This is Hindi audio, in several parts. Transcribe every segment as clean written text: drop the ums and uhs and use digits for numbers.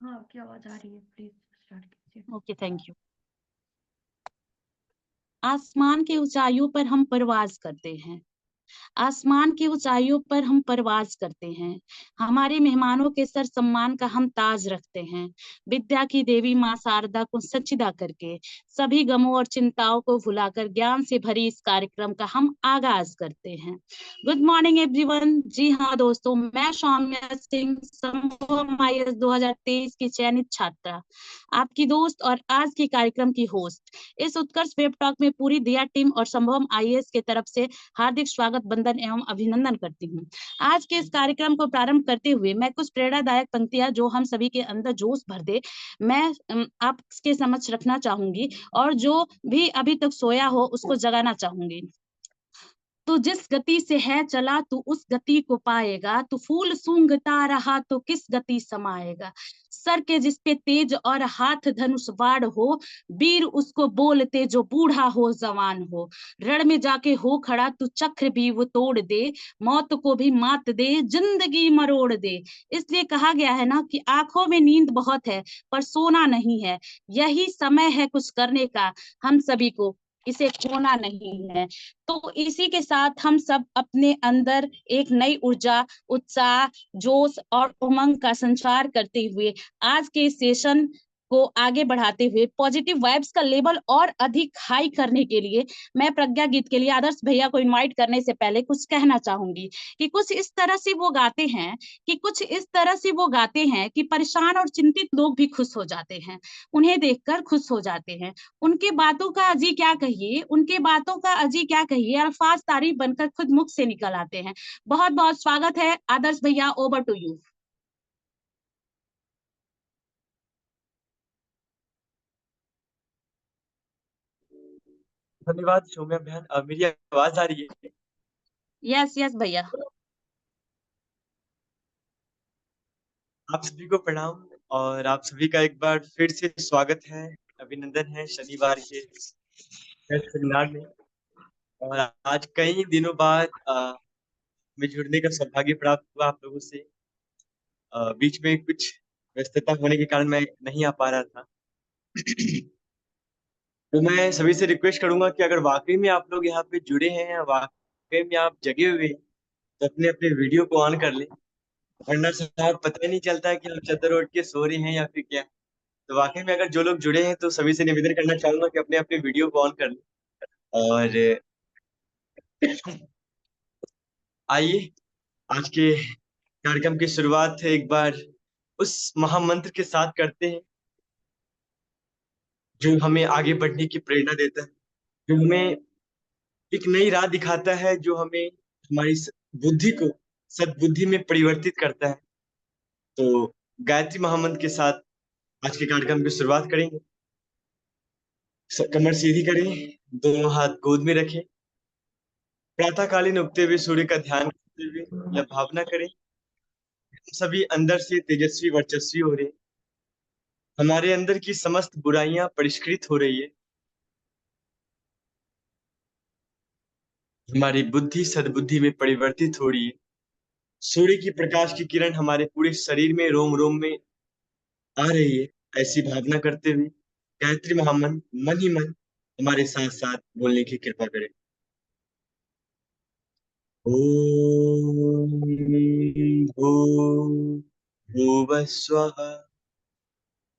हाँ, आपकी आवाज आ रही है, प्लीज स्टार्ट कीजिए। Okay, thank you. आसमान की ऊंचाइयों पर हम परवाज करते हैं। आसमान की ऊंचाइयों पर हम परवाज करते हैं। हमारे मेहमानों के सर सम्मान का हम ताज रखते हैं। विद्या की देवी माँ शारदा को सच्चिदा करके सभी गमों और चिंताओं को भुलाकर ज्ञान से भरी इस कार्यक्रम का हम आगाज करते हैं। Good morning everyone. जी हाँ दोस्तों, मैं सौम्या सिंह, संभव आईएएस 2023 की चयनित छात्रा, आपकी दोस्त और आज की कार्यक्रम की होस्ट। इस उत्कर्ष वेब टॉक में पूरी दिया टीम और संभव आईएएस की तरफ से हार्दिक स्वागत, वंदन एवं अभिनंदन करती हूँ। आज के इस कार्यक्रम को प्रारंभ करते हुए मैं कुछ प्रेरणादायक पंक्तियां जो हम सभी के अंदर जोश भर दे, मैं आपके समक्ष रखना चाहूंगी और जो भी अभी तक सोया हो उसको जगाना चाहूंगी। तू जिस गति से है चला तू उस गति को पाएगा, तू फूल सूंघता रहा तो किस गति समाएगा। सर के जिस पे तेज और हाथ धनुष बाण हो, वीर उसको बोलते जो बूढ़ा हो जवान हो। रण में जाके हो खड़ा तू चक्र भी वो तोड़ दे, मौत को भी मात दे, जिंदगी मरोड़ दे। इसलिए कहा गया है ना कि आंखों में नींद बहुत है पर सोना नहीं है। यही समय है कुछ करने का, हम सभी को इसे खोना नहीं है। तो इसी के साथ हम सब अपने अंदर एक नई ऊर्जा, उत्साह, जोश और उमंग का संचार करते हुए आज के सेशन को आगे बढ़ाते हुए पॉजिटिव वाइब्स का लेवल और अधिक हाई करने के लिए मैं प्रज्ञा गीत के लिए आदर्श भैया को इनवाइट करने से पहले कुछ कहना चाहूंगी कि कुछ इस तरह से वो गाते हैं कि परेशान और चिंतित लोग भी खुश हो जाते हैं, उन्हें देखकर खुश हो जाते हैं। उनके बातों का अजी क्या कहिए, अल्फाज तारीफ बनकर खुद मुख से निकल आते हैं। बहुत बहुत स्वागत है आदर्श भैया, ओवर टू यू। धन्यवाद सौम्या बहन। मेरी आवाज आ रही है? यस यस भैया। आप सभी को प्रणाम और आप सभी का एक बार फिर से स्वागत है, अभिनंदन है शनिवार के सेमिनार में। और आज कई दिनों बाद मैं जुड़ने का सौभाग्य प्राप्त हुआ आप लोगों से। बीच में कुछ व्यस्तता होने के कारण मैं नहीं आ पा रहा था। तो मैं सभी से रिक्वेस्ट करूंगा कि अगर वाकई में आप लोग यहाँ पे जुड़े हैं या वाकई में आप जगे हुए हैं तो अपने अपने वीडियो को ऑन कर लें, वरना साहब पता ही नहीं चलता है कि हम चद्दर ओढ़ के सो रहे हैं या फिर क्या। तो वाकई में अगर जो लोग जुड़े हैं तो सभी से निवेदन करना चाहूंगा कि अपने अपने वीडियो को ऑन कर लें। और आइए आज के कार्यक्रम की शुरुआत एक बार उस महामंत्र के साथ करते हैं जो हमें आगे बढ़ने की प्रेरणा देता है, जो हमें एक नई राह दिखाता है, जो हमें हमारी बुद्धि को सद्बुद्धि में परिवर्तित करता है। तो गायत्री महामंत्र के साथ आज के कार्यक्रम की शुरुआत करेंगे। कमर सीधी करें, दोनों हाथ गोद में रखें, प्रातःकालीन उगते हुए सूर्य का ध्यान करते हुए यह भावना करें, हम सभी अंदर से तेजस्वी वर्चस्वी हो रहे हैं, हमारे अंदर की समस्त बुराइयां परिष्कृत हो रही है, हमारी बुद्धि सद्बुद्धि में परिवर्तित हो रही है, सूर्य की प्रकाश की किरण हमारे पूरे शरीर में रोम रोम में आ रही है। ऐसी भावना करते हुए गायत्री महामंत्र मन ही मन हमारे साथ साथ बोलने की कृपा करें। ओम भूर्भुवः स्वः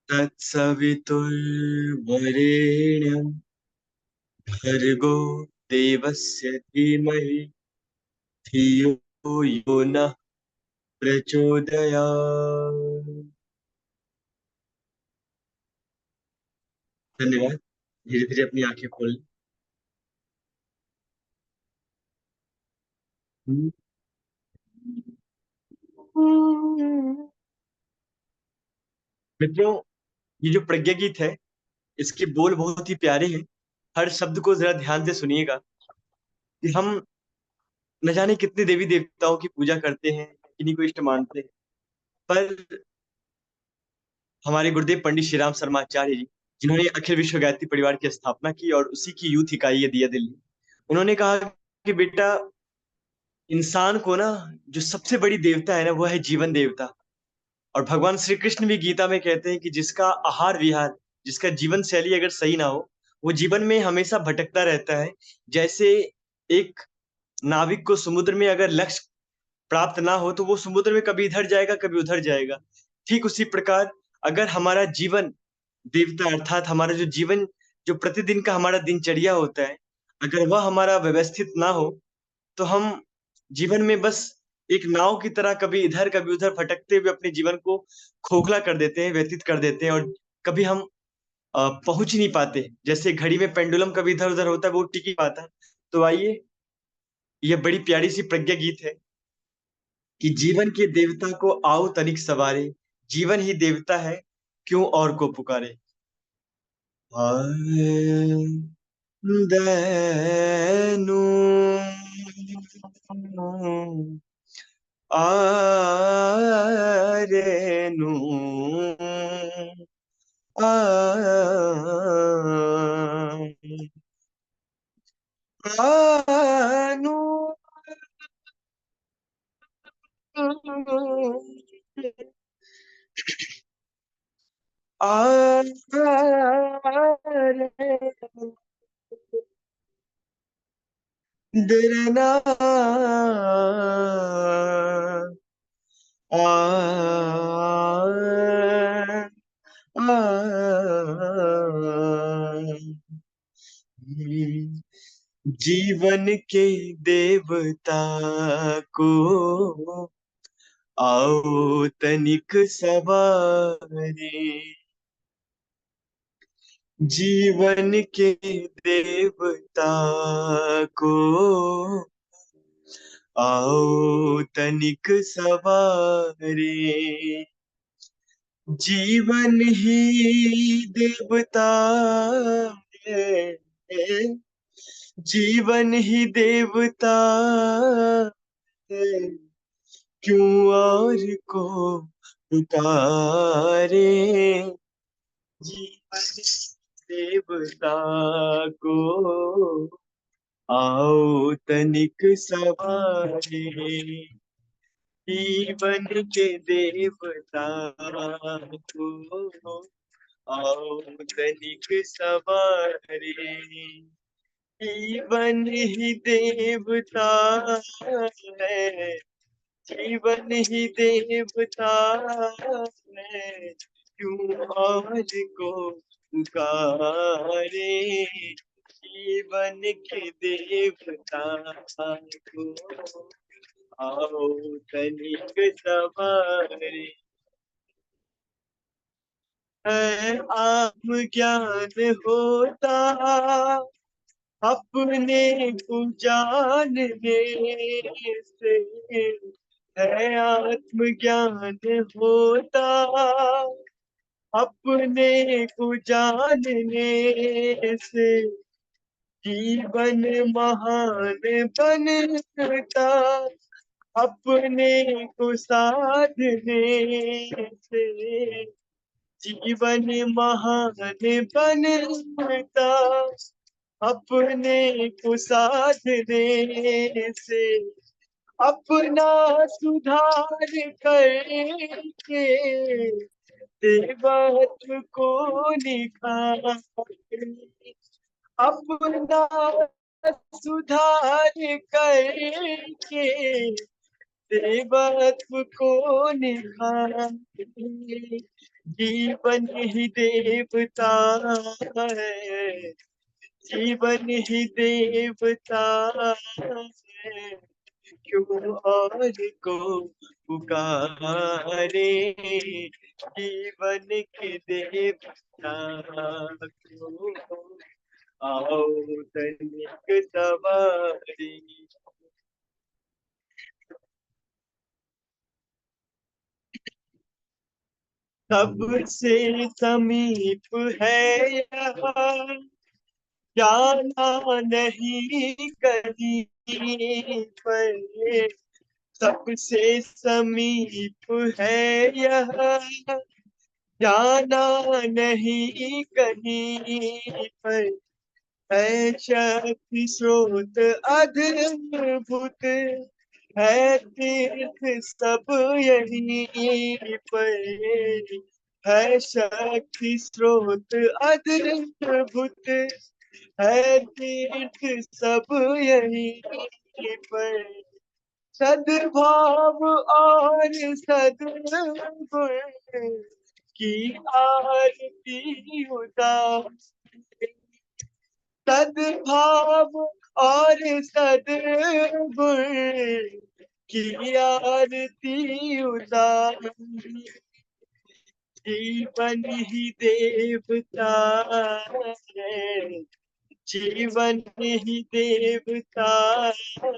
तत्सवितुर्वरेण्यं भर्गो देवस्य धीमहि धियो यो नः प्रचोदयात्। धन्यवाद। धीरे धीरे अपनी आंखें खोल। मित्रों, ये जो प्रज्ञा गीत है इसके बोल बहुत ही प्यारे हैं। हर शब्द को जरा ध्यान से सुनिएगा कि हम न जाने कितने देवी देवताओं की पूजा करते हैं, किन्हीं को इष्ट मानते हैं, पर हमारे गुरुदेव पंडित श्री राम शर्मा आचार्य जी, जिन्होंने अखिल विश्व गायत्री परिवार की स्थापना की और उसी की यूथ इकाई है दिया दिल्ली, उन्होंने कहा कि बेटा, इंसान को ना जो सबसे बड़ी देवता है ना वो है जीवन देवता। और भगवान श्री कृष्ण भी गीता में कहते हैं कि जिसका आहार विहार, जिसका जीवन शैली अगर सही ना हो, वो जीवन में हमेशा भटकता रहता है। जैसे एक नाविक को समुद्र में अगर लक्ष्य प्राप्त ना हो तो वो समुद्र में कभी इधर जाएगा कभी उधर जाएगा। ठीक उसी प्रकार अगर हमारा जीवन देवता अर्थात हमारा जो जीवन, जो प्रतिदिन का हमारा दिनचर्या होता है, अगर वह हमारा व्यवस्थित ना हो तो हम जीवन में बस एक नाव की तरह कभी इधर कभी उधर भटकते हुए अपने जीवन को खोखला कर देते हैं, व्यतीत कर देते हैं, और कभी हम पहुंच ही नहीं पाते। जैसे घड़ी में पेंडुलम कभी इधर उधर होता है, वो टिक ही पाता। तो आइए, ये बड़ी प्यारी सी प्रज्ञा गीत है कि जीवन के देवता को आओ तनिक सवारे, जीवन ही देवता है क्यों और को पुकारे। हाय दयानु आरेनु आ आनु आरेनु दरना जीवन के देवता को आओ तनिक सवारे, जीवन के देवता को आओ तनिक सवारे, जीवन ही देवता है, जीवन ही देवता है क्यों और को पुकारे, जीवन देवता को आओ तनिक सवारे, जीवन के देवता को आओ तनिक सवारे, जीवन ही देवता है, जीवन ही देवता है क्यों और को पुकारे, जीवन के देवता को आओ तनिक सवारे। है आत्मज्ञान होता अपने को जानने से, है आत्मज्ञान होता अपने को जानने से, जीवन महान बनता अपने को साधने से, जीवन महान बनता अपने को साधने से, अपना सुधार करके देवत्व को निखारे, अपना सुधार करके देवत्व को निखारे, जीवन ही देवता है, जीवन ही देवता है क्यों और को पुकारे, जीवन के देवता को आओ तनिक सवारी। सबसे समीप है यहाँ, जाना नहीं कहीं पर, सबसे समीप है यहाँ, जाना नहीं कहीं पर, है शक्ति स्रोत अद्भुत है तीर्थ सब यहीं पर, है शक्ति स्रोत अद्भुत, है तीर्थ सब यहीं पर, सद्भाव और सद्गुण की आरती उतार, सद्भाव और सद्गुण की आरती उतार, जीवन ही देवता है, जीवन ही देवता है,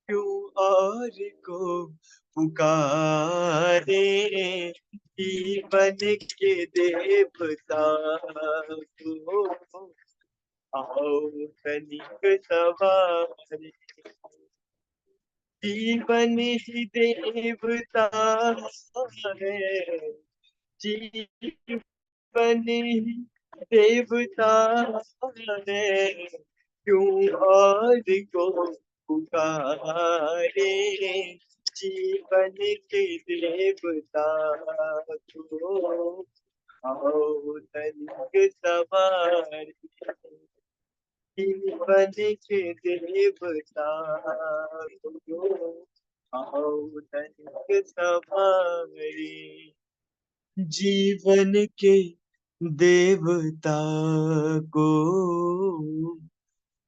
क्यों और को पुकारे, जीवन के देवता को आओ तनिक सवारे, जीवन ही देवता है, जीवन ही देवता है, क्यों और को पुकारे, जीवन के देवता को आओ तनिक सवारे, जीवन के देवता को आओ तनिक सवारे, जीवन के देवता को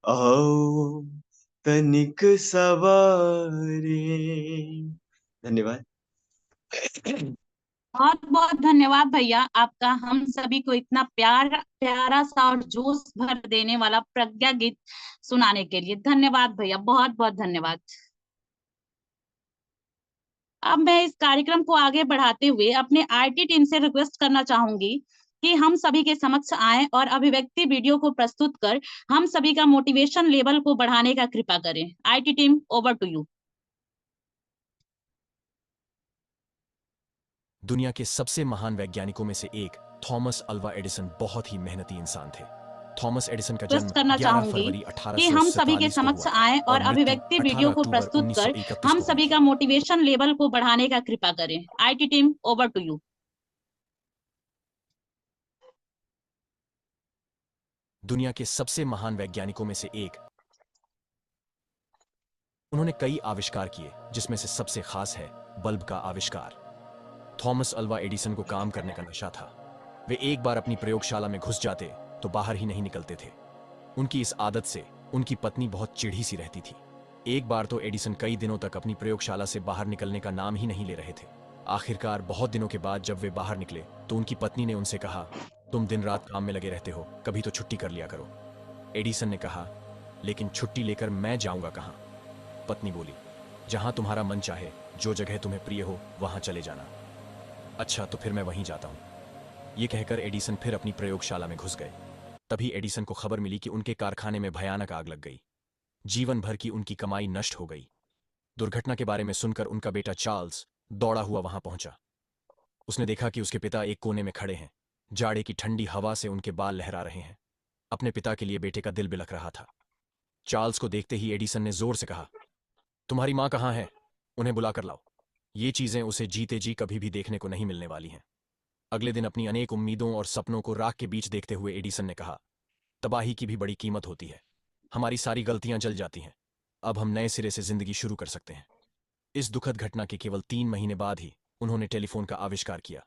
आओ तनिक सवारे। धन्यवाद। बहुत बहुत धन्यवाद भैया आपका, हम सभी को इतना प्यारा प्यारा सा और जोश भर देने वाला प्रज्ञा गीत सुनाने के लिए। धन्यवाद भैया, बहुत बहुत धन्यवाद। अब मैं इस कार्यक्रम को आगे बढ़ाते हुए अपने आईटी टीम से रिक्वेस्ट करना चाहूंगी कि हम सभी के समक्ष आएं और अभिव्यक्ति वीडियो को प्रस्तुत कर हम सभी का मोटिवेशन लेवल को बढ़ाने का कृपा करें। IT team, over to you. दुनिया के सबसे महान वैज्ञानिकों में से एक थॉमस अल्वा एडिसन बहुत ही मेहनती इंसान थे। थॉमस एडिसन का जन्म रिक्वेस्ट करना 11 चाहूंगी फरवरी कि 1847 हम सभी के को समक्ष हुआ था आएं और मृत्यु अभिव्यक्ति 18 वीडियो को अक्टूबर प्रस्तुत कर 1931 हम को सभी हुई का थी। मोटिवेशन लेवल को बढ़ाने का कृपा करें। IT team, over to you. दुनिया के सबसे महान वैज्ञानिकों में से एक, उन्होंने कई आविष्कार किए जिसमें से सबसे खास है बल्ब का आविष्कार। थॉमस अल्वा एडिसन को काम करने का नशा था। वे एक बार अपनी प्रयोगशाला में घुस जाते तो बाहर ही नहीं निकलते थे। उनकी इस आदत से उनकी पत्नी बहुत चिढ़ी सी रहती थी। एक बार तो एडिसन कई दिनों तक अपनी प्रयोगशाला से बाहर निकलने का नाम ही नहीं ले रहे थे। आखिरकार बहुत दिनों के बाद जब वे बाहर निकले तो उनकी पत्नी ने उनसे कहा, तुम दिन रात काम में लगे रहते हो, कभी तो छुट्टी कर लिया करो। एडिसन ने कहा, लेकिन छुट्टी लेकर मैं जाऊंगा कहां? पत्नी बोली, जहां तुम्हारा मन चाहे, जो जगह तुम्हें प्रिय हो वहां चले जाना। अच्छा, तो फिर मैं वहीं जाता हूं। ये कहकर एडिसन फिर अपनी प्रयोगशाला में घुस गए। तभी एडिसन को खबर मिली कि उनके कारखाने में भयानक आग लग गई। जीवन भर की उनकी कमाई नष्ट हो गई। दुर्घटना के बारे में सुनकर उनका बेटा चार्ल्स दौड़ा हुआ वहां पहुंचा। उसने देखा कि उसके पिता एक कोने में खड़े हैं। जाड़े की ठंडी हवा से उनके बाल लहरा रहे हैं। अपने पिता के लिए बेटे का दिल बिलख रहा था। चार्ल्स को देखते ही एडिसन ने जोर से कहा, तुम्हारी मां कहां है? उन्हें बुलाकर लाओ। ये चीजें उसे जीते जी कभी भी देखने को नहीं मिलने वाली हैं। अगले दिन अपनी अनेक उम्मीदों और सपनों को राख के बीच देखते हुए एडिसन ने कहा, तबाही की भी बड़ी कीमत होती है। हमारी सारी गलतियां जल जाती हैं। अब हम नए सिरे से जिंदगी शुरू कर सकते हैं। इस दुखद घटना के केवल 3 महीने बाद ही उन्होंने टेलीफोन का आविष्कार किया।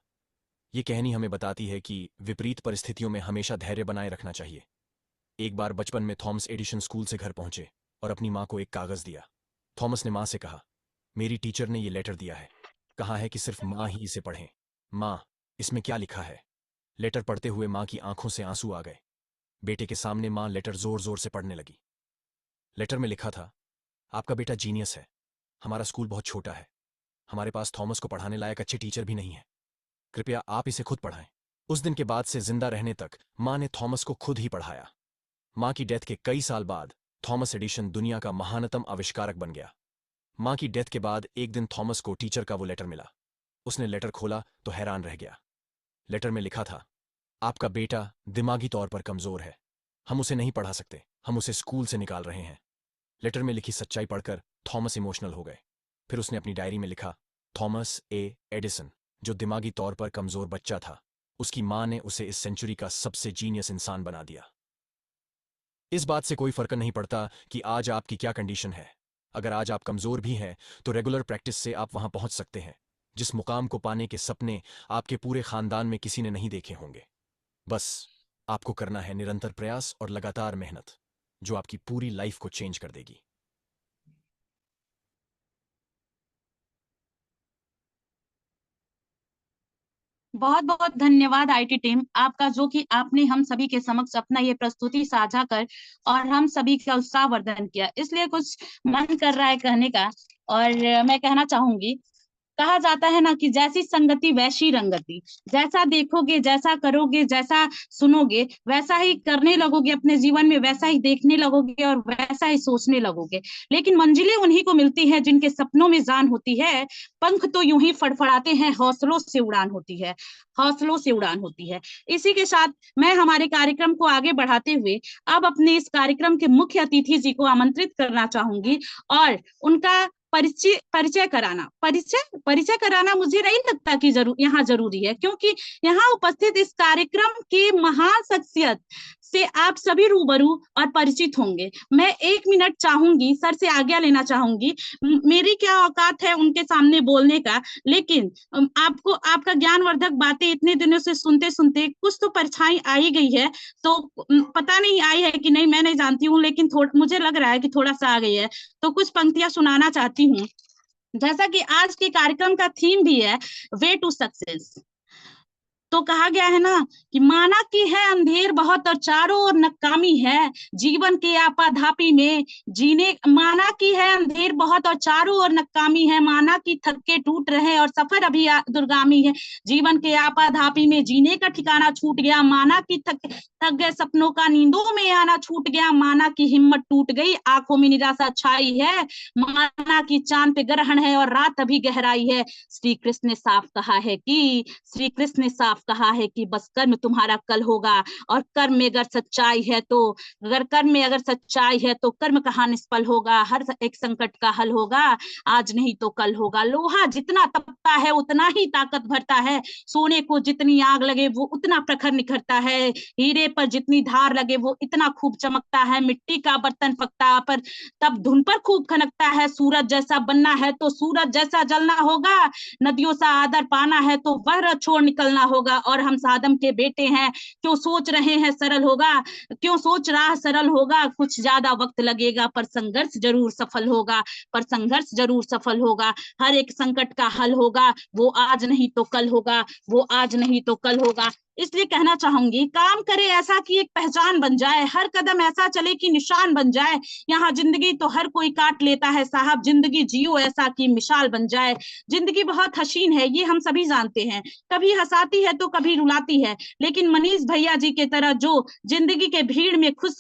ये कहानी हमें बताती है कि विपरीत परिस्थितियों में हमेशा धैर्य बनाए रखना चाहिए। एक बार बचपन में थॉमस एडिसन स्कूल से घर पहुंचे और अपनी मां को एक कागज दिया। थॉमस ने मां से कहा, मेरी टीचर ने ये लेटर दिया है, कहा है कि सिर्फ मां ही इसे पढ़ें। मां, इसमें क्या लिखा है? लेटर पढ़ते हुए मां की आंखों से आंसू आ गए। बेटे के सामने मां लेटर जोर जोर से पढ़ने लगी। लेटर में लिखा था, आपका बेटा जीनियस है। हमारा स्कूल बहुत छोटा है। हमारे पास थॉमस को पढ़ाने लायक अच्छे टीचर भी नहीं है। कृपया आप इसे खुद पढ़ाएं। उस दिन के बाद से जिंदा रहने तक मां ने थॉमस को खुद ही पढ़ाया। मां की डेथ के कई साल बाद थॉमस एडिसन दुनिया का महानतम आविष्कारक बन गया। मां की डेथ के बाद एक दिन थॉमस को टीचर का वो लेटर मिला। उसने लेटर खोला तो हैरान रह गया। लेटर में लिखा था, आपका बेटा दिमागी तौर पर कमजोर है। हम उसे नहीं पढ़ा सकते। हम उसे स्कूल से निकाल रहे हैं। लेटर में लिखी सच्चाई पढ़कर थॉमस इमोशनल हो गए। फिर उसने अपनी डायरी में लिखा, थॉमस ए एडिसन, जो दिमागी तौर पर कमजोर बच्चा था, उसकी मां ने उसे इस सेंचुरी का सबसे जीनियस इंसान बना दिया। इस बात से कोई फर्क नहीं पड़ता कि आज आपकी क्या कंडीशन है। अगर आज आप कमजोर भी हैं तो रेगुलर प्रैक्टिस से आप वहां पहुंच सकते हैं जिस मुकाम को पाने के सपने आपके पूरे खानदान में किसी ने नहीं देखे होंगे। बस आपको करना है निरंतर प्रयास और लगातार मेहनत, जो आपकी पूरी लाइफ को चेंज कर देगी। बहुत बहुत धन्यवाद आईटी टीम आपका, जो कि आपने हम सभी के समक्ष अपना ये प्रस्तुति साझा कर और हम सभी का उत्साहवर्धन किया, इसलिए कुछ मन कर रहा है कहने का। और मैं कहना चाहूंगी, कहा जाता है ना कि जैसी संगति वैसी रंगति, जैसा देखोगे, जैसा करोगे, जैसा सुनोगे, वैसा ही करने लगोगे अपने जीवन में, वैसा ही देखने लगोगे और वैसा ही सोचने लगोगे। लेकिन मंजिलें उन्हीं को मिलती है जिनके सपनों में जान होती है। पंख तो यूं ही फड़फड़ाते हैं, हौसलों से उड़ान होती है, हौसलों से उड़ान होती है। इसी के साथ मैं हमारे कार्यक्रम को आगे बढ़ाते हुए अब अपने इस कार्यक्रम के मुख्य अतिथि जी को आमंत्रित करना चाहूंगी और उनका परिचय कराना मुझे नहीं लगता कि यहाँ जरूरी है, क्योंकि यहाँ उपस्थित इस कार्यक्रम के महान शख्सियत से आप सभी रूबरू और परिचित होंगे। मैं 1 मिनट चाहूंगी, सर से आज्ञा लेना चाहूंगी। मेरी क्या औकात है उनके सामने बोलने का, लेकिन आपको आपका ज्ञानवर्धक बातें इतने दिनों से सुनते सुनते कुछ तो परछाई आ ही गई है। तो पता नहीं आई है कि नहीं, मैं नहीं जानती हूँ, लेकिन मुझे लग रहा है कि थोड़ा सा आ गई है। तो कुछ पंक्तियां सुनाना चाहती हूँ। जैसा कि आज के कार्यक्रम का थीम भी है वे टू सक्सेस, तो कहा गया है ना कि माना कि है अंधेर बहुत और चारों ओर नकामी है, जीवन के आपाधापी में जीने, माना कि है अंधेर बहुत और चारों ओर नकामी है, माना कि थक्के टूट रहे और सफर अभी दुर्गामी है, जीवन के आपाधापी में जीने का ठिकाना छूट गया, माना कि थक गए सपनों का नींदों में आना छूट गया, माना कि हिम्मत टूट गई आंखों में निराशा छाई है, माना कि चांद पे ग्रहण है और रात अभी गहराई है। श्री कृष्ण ने साफ कहा है कि बस कर्म तुम्हारा कल होगा, और कर्म में अगर सच्चाई है तो कर्म कहाँ निष्फल होगा, हर एक संकट का हल होगा, आज नहीं तो कल होगा। लोहा जितना तपता है उतना ही ताकत भरता है, सोने को जितनी आग लगे वो उतना प्रखर निखरता है, हीरे पर जितनी धार लगे वो इतना खूब चमकता है, मिट्टी का बर्तन पकता पर तब धुन पर खूब खनकता है, सूरज जैसा बनना है तो सूरज जैसा जलना होगा, नदियों सा आदर पाना है तो वह छोड़ निकलना होगा, और हम सादम के बेटे हैं, क्यों सोच रहे हैं सरल होगा, क्यों सोच रहा सरल होगा, कुछ ज्यादा वक्त लगेगा पर संघर्ष जरूर सफल होगा, हर एक संकट का हल होगा, वो आज नहीं तो कल होगा। इसलिए कहना चाहूंगी, काम करे ऐसा कि एक पहचान बन जाए, हर कदम ऐसा चले कि निशान बन जाए, यहाँ जिंदगी तो हर कोई काट लेता है साहब, जिंदगी जियो ऐसा कि मिसाल बन जाए। जिंदगी बहुत हसीन है, ये हम सभी जानते हैं, कभी हंसाती है तो कभी रुलाती है, लेकिन मनीष भैया जी के तरह जो जिंदगी के भीड़ में खुश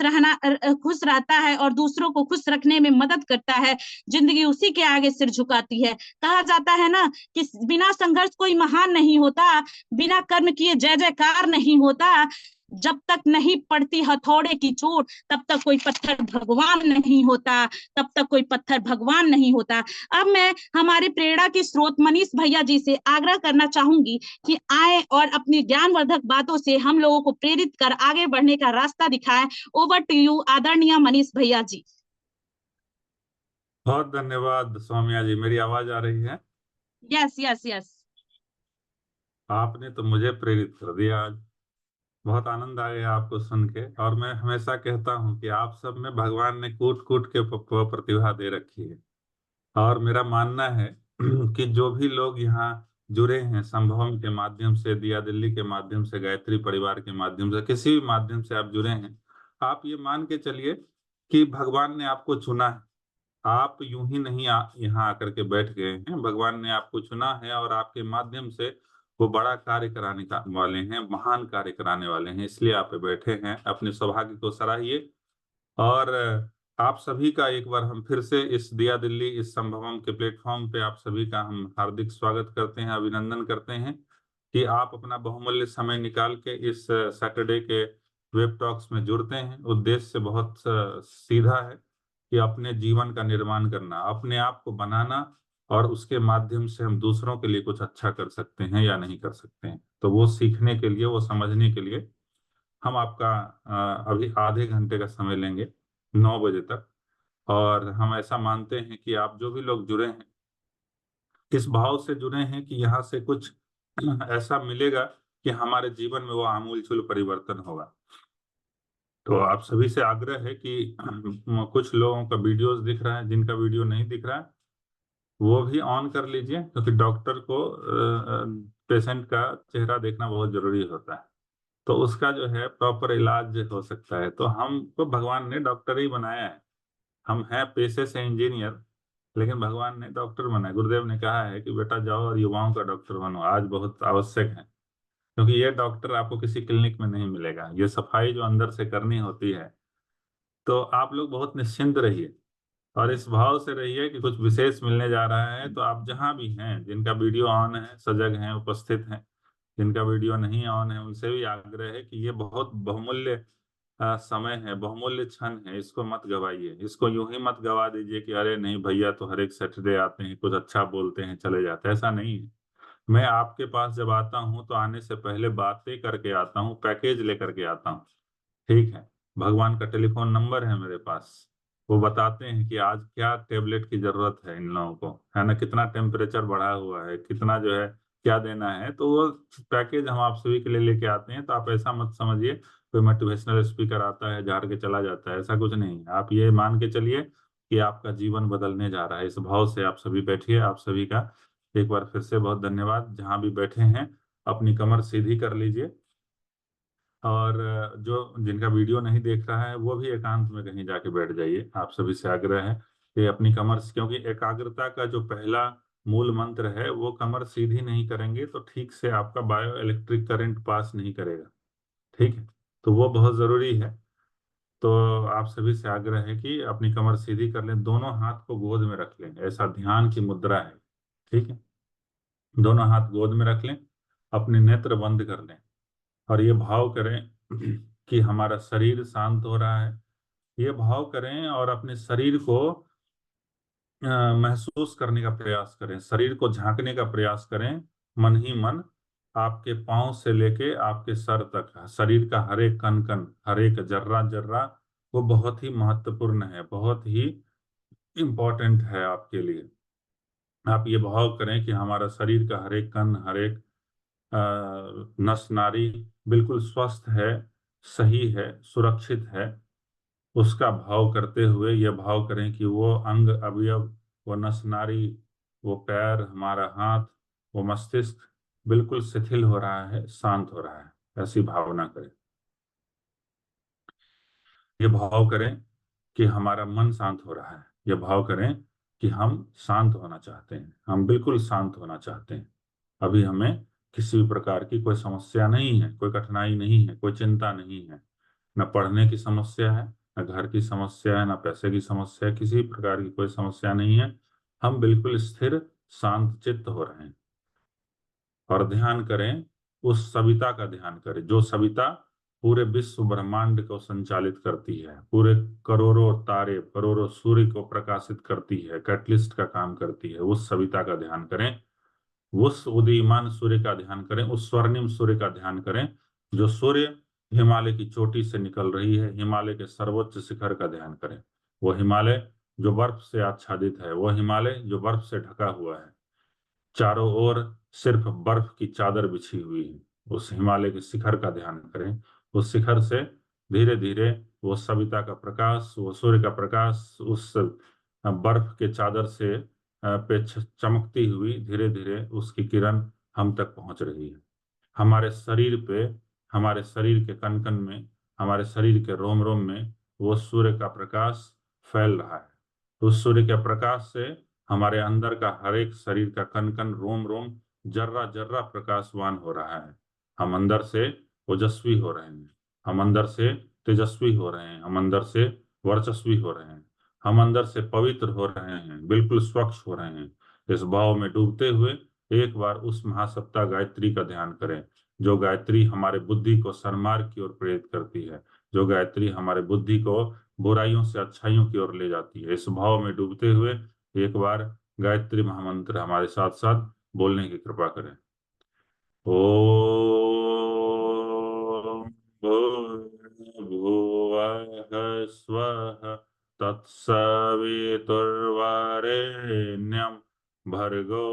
रहता है और दूसरों को खुश रखने में मदद करता है, जिंदगी उसी के आगे सिर झुकाती है। कहा जाता है ना कि बिना संघर्ष कोई महान नहीं होता, बिना कर्म किए जय जयकार नहीं होता, जब तक नहीं पड़ती हथौड़े की चोट तब तक कोई पत्थर भगवान नहीं होता। अब मैं हमारे प्रेरणा के स्रोत मनीष भैया जी से आग्रह करना चाहूंगी कि आए और अपनी ज्ञानवर्धक बातों से हम लोगों को प्रेरित कर आगे बढ़ने का रास्ता दिखाएं। ओवर टू यू आदरणीय मनीष भैया जी। बहुत धन्यवाद सौम्या जी। मेरी आवाज आ रही है? Yes yes yes. आपने तो मुझे प्रेरित कर दिया आज, बहुत आनंद आ गया आपको सुन के। और मैं हमेशा कहता हूँ कि आप सब में भगवान ने कूट कूट के प्रतिभा दे रखी है, और मेरा मानना है कि जो भी लोग यहाँ जुड़े हैं संभवम के माध्यम से, दिया दिल्ली के माध्यम से, गायत्री परिवार के माध्यम से, किसी भी माध्यम से आप जुड़े हैं, आप ये मान के चलिए कि भगवान ने आपको चुना है। आप यूं ही नहीं यहाँ आकर के बैठ गए हैं, भगवान ने आपको चुना है और आपके माध्यम से वो बड़ा कार्य कराने वाले हैं, महान कार्य कराने वाले हैं, इसलिए आप बैठे हैं। अपने सौभाग्य को सराहिए। और आप सभी का एक बार हम फिर से इस दिया दिल्ली, इस संभवम के प्लेटफॉर्म पे आप सभी का हम हार्दिक स्वागत करते हैं, अभिनंदन करते हैं कि आप अपना बहुमूल्य समय निकाल के इस सैटरडे के वेब टॉक्स में जुड़ते हैं। उद्देश्य बहुत सीधा है कि अपने जीवन का निर्माण करना, अपने आप को बनाना, और उसके माध्यम से हम दूसरों के लिए कुछ अच्छा कर सकते हैं या नहीं कर सकते हैं। तो वो सीखने के लिए, वो समझने के लिए हम आपका अभी आधे घंटे का समय लेंगे 9 बजे तक। और हम ऐसा मानते हैं कि आप जो भी लोग जुड़े हैं, इस भाव से जुड़े हैं कि यहाँ से कुछ ऐसा मिलेगा कि हमारे जीवन में वो आमूलचूल परिवर्तन होगा। तो आप सभी से आग्रह है कि कुछ लोगों का वीडियोस दिख रहा है, जिनका वीडियो नहीं दिख रहा है वो भी ऑन कर लीजिए, क्योंकि डॉक्टर को पेशेंट का चेहरा देखना बहुत जरूरी होता है, तो उसका जो है प्रॉपर इलाज हो सकता है। तो हमको भगवान ने डॉक्टर ही बनाया है, हम हैं पेशे से इंजीनियर, लेकिन भगवान ने डॉक्टर बनाया। गुरुदेव ने कहा है कि बेटा जाओ और युवाओं का डॉक्टर बनो, आज बहुत आवश्यक है, क्योंकि ये डॉक्टर आपको किसी क्लिनिक में नहीं मिलेगा। ये सफाई जो अंदर से करनी होती है, तो आप लोग बहुत निश्चिंत रहिए और इस भाव से रहिए कि कुछ विशेष मिलने जा रहा है। तो आप जहां भी हैं, जिनका वीडियो ऑन है सजग हैं, उपस्थित हैं, जिनका वीडियो नहीं ऑन है उनसे भी आग्रह है कि ये बहुत बहुमूल्य समय है, बहुमूल्य क्षण है, इसको मत गवाइए। इसको यूं ही मत गवा दीजिए कि अरे नहीं भैया तो हर एक सैटरडे आते हैं, कुछ अच्छा बोलते हैं चले जाते हैं। ऐसा नहीं है। मैं आपके पास जब आता हूँ तो आने से पहले बातें करके आता हूँ, पैकेज लेकर के आता हूँ, ठीक है। भगवान का टेलीफोन नंबर है मेरे पास, वो बताते हैं कि आज क्या टेबलेट की जरूरत है इन लोगों को, है ना, कितना टेम्परेचर बढ़ा हुआ है, कितना जो है क्या देना है। तो वो पैकेज हम आप सभी के लिए लेके आते हैं। तो आप ऐसा मत समझिए कोई मोटिवेशनल स्पीकर आता है झाड़ के चला जाता है, ऐसा कुछ नहीं है। आप ये मान के चलिए कि आपका जीवन बदलने जा रहा है। इस भाव से आप सभी बैठिए। आप सभी का एक बार फिर से बहुत धन्यवाद। जहां भी बैठे हैं अपनी कमर सीधी कर लीजिए, और जो जिनका वीडियो नहीं देख रहा है वो भी एकांत में कहीं जाके बैठ जाइए। आप सभी से आग्रह है कि अपनी कमर, क्योंकि एकाग्रता का जो पहला मूल मंत्र है वो कमर सीधी नहीं करेंगे तो ठीक से आपका बायो इलेक्ट्रिक करंट पास नहीं करेगा, ठीक है। तो वो बहुत जरूरी है। तो आप सभी से आग्रह है कि अपनी कमर सीधी कर लें, दोनों हाथ को गोद में रख लें, ऐसा ध्यान की मुद्रा है, ठीक है। दोनों हाथ गोद में रख लें, अपने नेत्र बंद कर लें और ये भाव करें कि हमारा शरीर शांत हो रहा है। ये भाव करें और अपने शरीर को महसूस करने का प्रयास करें, शरीर को झांकने का प्रयास करें मन ही मन। आपके पांव से लेके आपके सर तक शरीर का हर एक कण कण, हर एक जर्रा जर्रा वो बहुत ही महत्वपूर्ण है, बहुत ही इम्पोर्टेंट है आपके लिए। आप ये भाव करें कि हमारा शरीर का हर एक कण, हर एक नस नारी बिल्कुल स्वस्थ है, सही है, सुरक्षित है। उसका भाव करते हुए यह भाव करें कि वो अंग अवयव, वो नस नारी, वो पैर, हमारा हाथ, वो मस्तिष्क बिल्कुल शिथिल हो रहा है, शांत हो रहा है, ऐसी भावना करें। ये भाव करें कि हमारा मन शांत हो रहा है। ये भाव करें कि हम शांत होना चाहते हैं, हम बिल्कुल शांत होना चाहते हैं। अभी हमें किसी भी प्रकार की कोई समस्या नहीं है, कोई कठिनाई नहीं है, कोई चिंता नहीं है। न पढ़ने की समस्या है, न घर की समस्या है, न पैसे की समस्या है, किसी प्रकार की कोई समस्या नहीं है। हम बिल्कुल स्थिर शांत चित्त हो रहे हैं। और ध्यान करें, उस सविता का ध्यान करें जो सविता पूरे विश्व ब्रह्मांड को संचालित करती है, पूरे करोड़ों तारे, करोड़ों सूर्य को प्रकाशित करती है, कैटलिस्ट का काम करती है। उस सविता का ध्यान करें, उस उदीयमान सूर्य का ध्यान करें, उस स्वर्णिम सूर्य का ध्यान करें जो सूर्य हिमालय की चोटी से निकल रही है। हिमालय के सर्वोच्च शिखर का ध्यान करें, वो हिमालय जो बर्फ से आच्छादित है, वो हिमालय जो बर्फ से ढका हुआ है, चारों ओर सिर्फ बर्फ की चादर बिछी हुई है। उस हिमालय के शिखर का ध्यान करें। उस शिखर से धीरे धीरे वो सविता का प्रकाश, वो सूर्य का प्रकाश उस बर्फ के चादर से पे चमकती हुई धीरे धीरे उसकी किरण हम तक पहुंच रही है। हमारे शरीर पे, हमारे शरीर के कण कण में, हमारे शरीर के रोम रोम में वो सूर्य का प्रकाश फैल रहा है। उस सूर्य के प्रकाश से हमारे अंदर का हर एक शरीर का कण कण, रोम रोम, जर्रा जर्रा प्रकाशवान हो रहा है। हम अंदर से ओजस्वी हो रहे हैं, हम अंदर से तेजस्वी हो रहे हैं, हम अंदर से वर्चस्वी हो रहे हैं, हम अंदर से पवित्र हो रहे हैं, बिल्कुल स्वच्छ हो रहे हैं। इस भाव में डूबते हुए एक बार उस महासत्ता गायत्री का ध्यान करें जो गायत्री हमारे बुद्धि को सन्मार्ग की ओर प्रेरित करती है। जो गायत्री हमारे बुद्धि को बुराइयों से अच्छाइयों की ओर ले जाती है। इस भाव में डूबते हुए एक बार गायत्री महामंत्र हमारे साथ साथ बोलने की कृपा करें। ओम भूर्भुवः स्वः तत्सवितुर्वरेण्यं भर्गो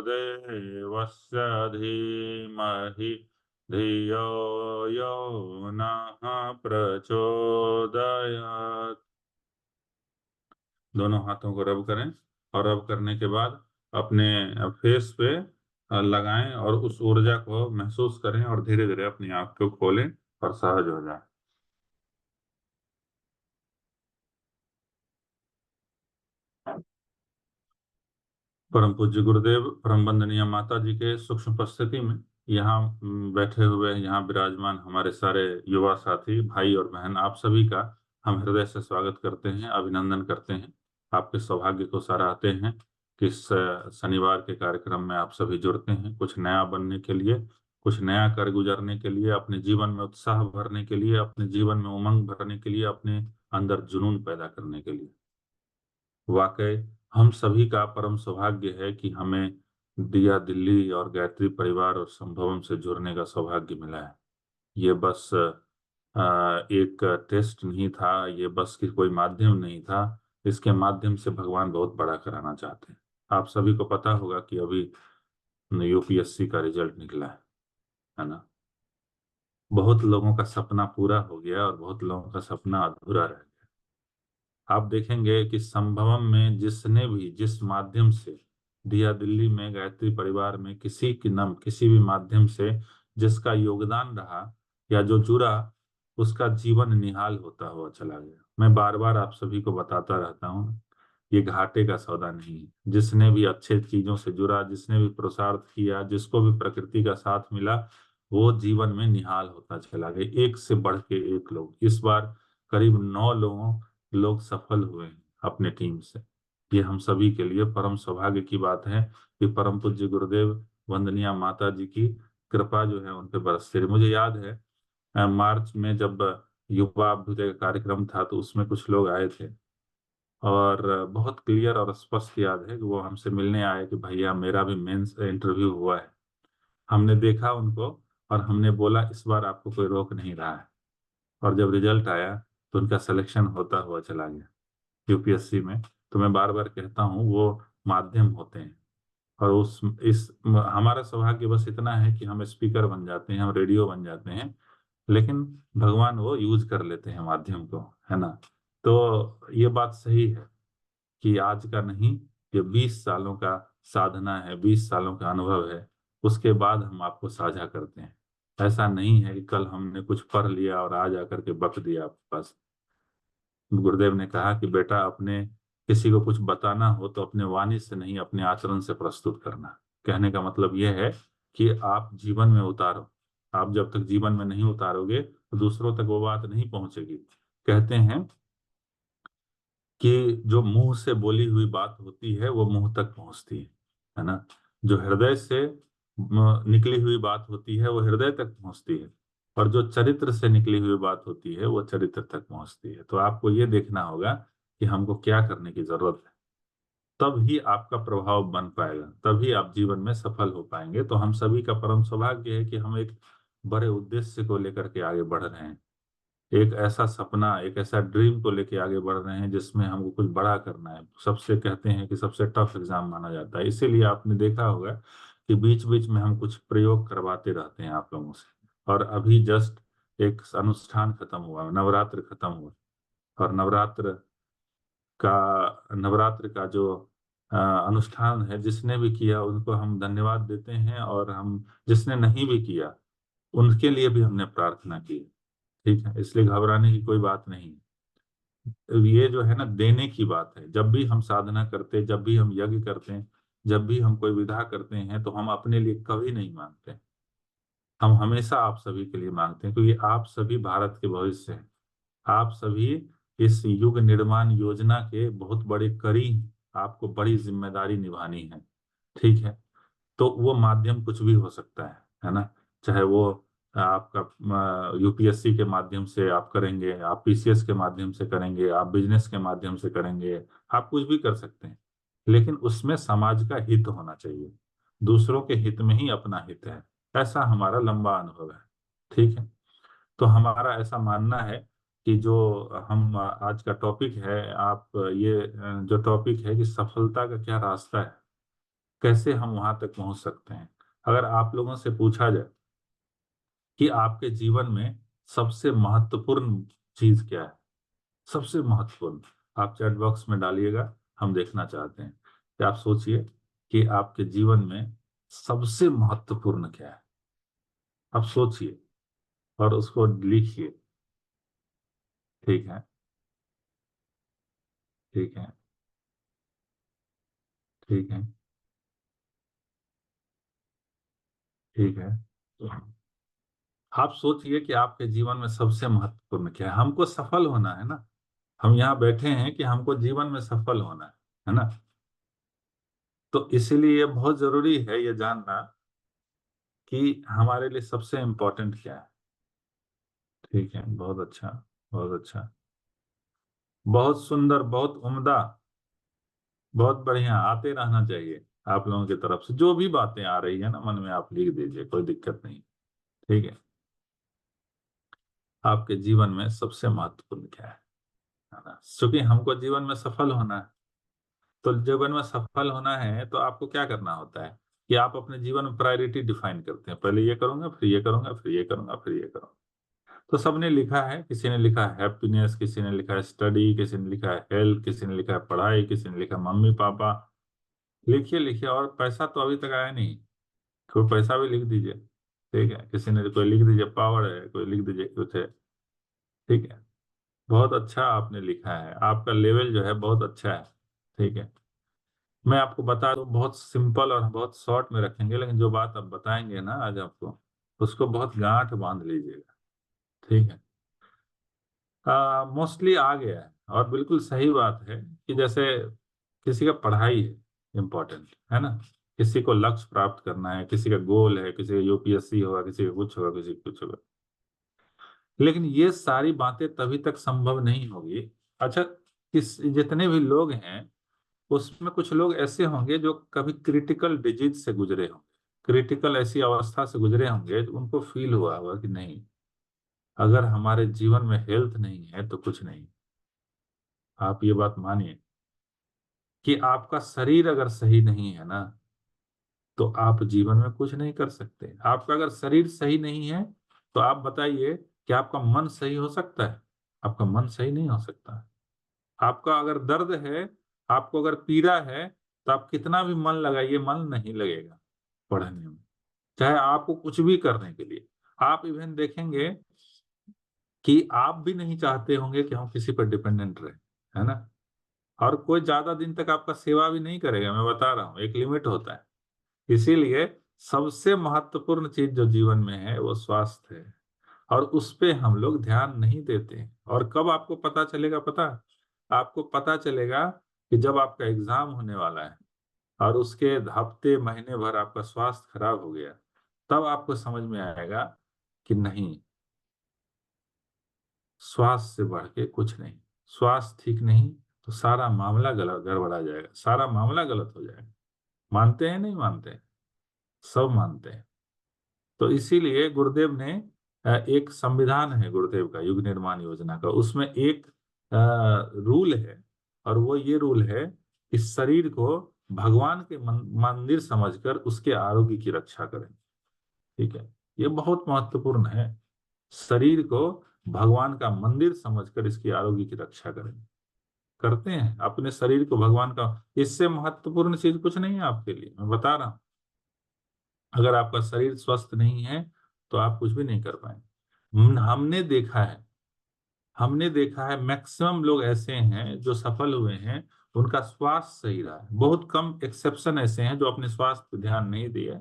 देवस्य धीमहि धियो यो नः प्रचोदयात्। दोनों हाथों को रब करें और रब करने के बाद अपने फेस पे लगाएं और उस ऊर्जा को महसूस करें और धीरे धीरे अपनी आंख को खोलें और सहज हो जाएं। परम पूज्य गुरुदेव, परम वंदनीय माता जी के सूक्ष्म उपस्थिति में यहाँ बैठे हुए, यहाँ विराजमान हमारे सारे युवा साथी भाई और बहन, आप सभी का हम हृदय से स्वागत करते हैं, अभिनंदन करते हैं, आपके सौभाग्य को सराहते हैं कि इस शनिवार के कार्यक्रम में आप सभी जुड़ते हैं कुछ नया बनने के लिए, कुछ नया कर गुजरने के लिए, अपने जीवन में उत्साह भरने के लिए, अपने जीवन में उमंग भरने के लिए, अपने अंदर जुनून पैदा करने के लिए। वाकई हम सभी का परम सौभाग्य है कि हमें दिया दिल्ली और गायत्री परिवार और संभवम से जुड़ने का सौभाग्य मिला है। ये बस एक टेस्ट नहीं था, ये बस की कोई माध्यम नहीं था, इसके माध्यम से भगवान बहुत बड़ा कराना चाहते हैं। आप सभी को पता होगा कि अभी यूपीएससी का रिजल्ट निकला है ना। बहुत लोगों का सपना पूरा हो गया और बहुत लोगों का सपना अधूरा रह गया। आप देखेंगे कि संभवम में जिसने भी जिस माध्यम से दिया दिल्ली में गायत्री परिवार में किसी भी माध्यम से जिसका योगदान रहा या जो जुड़ा, उसका जीवन निहाल होता हुआ चला गया। मैं बार बार आप सभी को बताता रहता हूँ, ये घाटे का सौदा नहीं है। जिसने भी अच्छे चीजों से जुड़ा, जिसने भी पुरुषार्थ किया, जिसको भी प्रकृति का साथ मिला, वो जीवन में निहाल होता चला गया। एक से बढ़ के एक लोग, इस बार करीब 9 लोग सफल हुए हैं अपने टीम से। ये हम सभी के लिए परम सौभाग्य की बात है कि परम पूज्य गुरुदेव वंदनीय माता जी की कृपा जो है उन पे बरसती रही। मुझे याद है मार्च में जब युवा अभ्युदय का कार्यक्रम था तो उसमें कुछ लोग आए थे और बहुत क्लियर और स्पष्ट याद है कि वो हमसे मिलने आए कि भैया मेरा भी मेंस इंटरव्यू हुआ है। हमने देखा उनको और हमने बोला इस बार आपको कोई रोक नहीं रहा है। और जब रिजल्ट आया तो उनका सिलेक्शन होता हुआ चला गया यूपीएससी में। तो मैं बार बार कहता हूँ वो माध्यम होते हैं और हमारा सौभाग्य बस इतना है कि हम स्पीकर बन जाते हैं, हम रेडियो बन जाते हैं, लेकिन भगवान वो यूज कर लेते हैं माध्यम को, है ना। तो ये बात सही है कि आज का नहीं, ये 20 सालों का साधना है, 20 सालों का अनुभव है, उसके बाद हम आपको साझा करते हैं। ऐसा नहीं है कि कल हमने कुछ पढ़ लिया और आज आकर के बक दिया आपके पास। गुरुदेव ने कहा कि बेटा अपने किसी को कुछ बताना हो तो अपने वाणी से नहीं, अपने आचरण से प्रस्तुत करना। कहने का मतलब यह है कि आप जीवन में उतारो। आप जब तक जीवन में नहीं उतारोगे तो दूसरों तक वो बात नहीं पहुंचेगी। कहते हैं कि जो मुंह से बोली हुई बात होती है वो मुंह तक पहुंचती है ना। जो हृदय से निकली हुई बात होती है वो हृदय तक पहुंचती है, और जो चरित्र से निकली हुई बात होती है वो चरित्र तक पहुंचती है। तो आपको ये देखना होगा कि हमको क्या करने की जरूरत है, तब ही आपका प्रभाव बन पाएगा, तभी आप जीवन में सफल हो पाएंगे। तो हम सभी का परम सौभाग्य है कि हम एक बड़े उद्देश्य को लेकर के आगे बढ़ रहे हैं, एक ऐसा सपना, एक ऐसा ड्रीम को लेके आगे बढ़ रहे हैं जिसमें हमको कुछ बड़ा करना है। सबसे कहते हैं कि सबसे टफ एग्जाम माना जाता है, इसीलिए आपने देखा होगा कि बीच बीच में हम कुछ प्रयोग करवाते रहते हैं आप लोगों से। और अभी जस्ट एक अनुष्ठान खत्म हुआ, नवरात्र खत्म हुआ, और नवरात्र का जो अनुष्ठान है, जिसने भी किया उनको हम धन्यवाद देते हैं, और हम जिसने नहीं भी किया उनके लिए भी हमने प्रार्थना की। ठीक है, इसलिए घबराने की कोई बात नहीं। ये जो है ना, देने की बात है। जब भी हम साधना करते हैं, जब भी हम यज्ञ करते हैं, जब भी हम कोई विधा करते हैं, तो हम अपने लिए कभी नहीं मांगते, हम हमेशा आप सभी के लिए मांगते हैं, क्योंकि आप सभी भारत के भविष्य हैं। आप सभी इस युग निर्माण योजना के बहुत बड़े करी हैं, आपको बड़ी जिम्मेदारी निभानी है। ठीक है, तो वो माध्यम कुछ भी हो सकता है ना। चाहे वो आपका यूपीएससी के माध्यम से आप करेंगे, आप पीसीएस के माध्यम से करेंगे, आप बिजनेस के माध्यम से करेंगे, आप कुछ भी कर सकते हैं, लेकिन उसमें समाज का हित होना चाहिए। दूसरों के हित में ही अपना हित है, ऐसा हमारा लंबा अनुभव है। ठीक है, तो हमारा ऐसा मानना है कि जो हम आज का टॉपिक है, आप ये जो टॉपिक है कि सफलता का क्या रास्ता है, कैसे हम वहां तक पहुंच सकते हैं। अगर आप लोगों से पूछा जाए कि आपके जीवन में सबसे महत्वपूर्ण चीज क्या है, सबसे महत्वपूर्ण, आप चैट बॉक्स में डालिएगा, हम देखना चाहते हैं कि आप सोचिए कि आपके जीवन में सबसे महत्वपूर्ण क्या है। आप सोचिए और उसको लिखिए। ठीक है, ठीक है, ठीक है, ठीक है। आप सोचिए कि आपके जीवन में सबसे महत्वपूर्ण क्या है। हमको सफल होना है ना, हम यहाँ बैठे हैं कि हमको जीवन में सफल होना है ना। तो इसीलिए ये बहुत जरूरी है ये जानना कि हमारे लिए सबसे इम्पोर्टेंट क्या है। ठीक है, बहुत अच्छा, बहुत अच्छा, बहुत सुंदर, बहुत उम्दा, बहुत बढ़िया। आते रहना चाहिए आप लोगों की तरफ से, जो भी बातें आ रही है ना मन में, आप लिख दीजिए, कोई दिक्कत नहीं। ठीक है, आपके जीवन में सबसे महत्वपूर्ण क्या है ना। क्योंकि हमको जीवन में सफल होना है, तो जीवन में सफल होना है तो आपको क्या करना होता है कि आप अपने जीवन में प्रायोरिटी डिफाइन करते हैं। पहले ये करूंगा, फिर ये करूंगा, फिर ये करूंगा, फिर ये करूंगा। तो सबने लिखा है, किसी ने लिखा है हैप्पीनेस, किसी ने लिखा है स्टडी, किसी ने लिखा है हेल्थ, किसी ने लिखा है पढ़ाई, किसी ने लिखा मम्मी पापा। लिखिए लिखिए, और पैसा तो अभी तक आया नहीं, कोई पैसा भी लिख दीजिए। ठीक है, किसी ने कोई लिख दीजिए पावर है, कोई लिख दीजिए कुछ है। ठीक है, बहुत अच्छा आपने लिखा है, आपका लेवल जो है बहुत अच्छा है। ठीक है, मैं आपको बता दूं, बहुत सिंपल और बहुत शॉर्ट में रखेंगे, लेकिन जो बात आप बताएंगे ना आज आपको, उसको बहुत गांठ बांध लीजिएगा। ठीक है, मोस्टली आ गया है, और बिल्कुल सही बात है कि जैसे किसी का पढ़ाई है इम्पोर्टेंट है ना, किसी को लक्ष्य प्राप्त करना है, किसी का गोल है, किसी का यूपीएससी होगा, किसी का कुछ होगा, किसी का कुछ होगा। लेकिन ये सारी बातें तभी तक संभव नहीं होगी। अच्छा, जितने भी लोग हैं उसमें कुछ लोग ऐसे होंगे जो कभी क्रिटिकल डिजीज से गुजरे होंगे, क्रिटिकल ऐसी अवस्था से गुजरे होंगे, तो उनको फील हुआ होगा कि नहीं, अगर हमारे जीवन में हेल्थ नहीं है तो कुछ नहीं। आप ये बात मानिए कि आपका शरीर अगर सही नहीं है ना, तो आप जीवन में कुछ नहीं कर सकते। आपका अगर शरीर सही नहीं है तो आप बताइए कि आपका मन सही हो सकता है? आपका मन सही नहीं हो सकता। आपका अगर दर्द है, आपको अगर पीड़ा है, तो आप कितना भी मन लगाइए, मन नहीं लगेगा पढ़ने में, चाहे आपको कुछ भी करने के लिए। आप इवन देखेंगे कि आप भी नहीं चाहते होंगे कि हम किसी पर डिपेंडेंट रहे, है ना। और कोई ज्यादा दिन तक आपका सेवा भी नहीं करेगा, मैं बता रहा हूँ, एक लिमिट होता है। इसीलिए सबसे महत्वपूर्ण चीज जो जीवन में है वो स्वास्थ्य है, और उस पे हम लोग ध्यान नहीं देते। और कब आपको पता चलेगा, पता, आपको पता चलेगा कि जब आपका एग्जाम होने वाला है और उसके हफ्ते महीने भर आपका स्वास्थ्य खराब हो गया, तब आपको समझ में आएगा कि नहीं, स्वास्थ्य से बढ़ के कुछ नहीं। स्वास्थ्य ठीक नहीं तो सारा मामला गलत, गड़बड़ा जाएगा, सारा मामला गलत हो जाएगा। मानते हैं नहीं मानते? सब मानते हैं। तो इसीलिए गुरुदेव ने एक संविधान है गुरुदेव का, युग निर्माण योजना का, उसमें एक रूल है, और वो ये रूल है कि शरीर को भगवान के मंदिर समझकर उसके आरोग्य की रक्षा करें। ठीक है, ये बहुत महत्वपूर्ण है। शरीर को भगवान का मंदिर समझकर इसके आरोग्य की रक्षा करें। करते हैं अपने शरीर को भगवान का, इससे महत्वपूर्ण चीज कुछ नहीं है आपके लिए, मैं बता रहा हूं। अगर आपका शरीर स्वस्थ नहीं है तो आप कुछ भी नहीं कर पाएंगे। हमने देखा है मैक्सिमम लोग ऐसे हैं जो सफल हुए हैं, उनका स्वास्थ्य सही रहा है। बहुत कम एक्सेप्शन ऐसे हैं जो अपने स्वास्थ्य पर ध्यान नहीं दिए।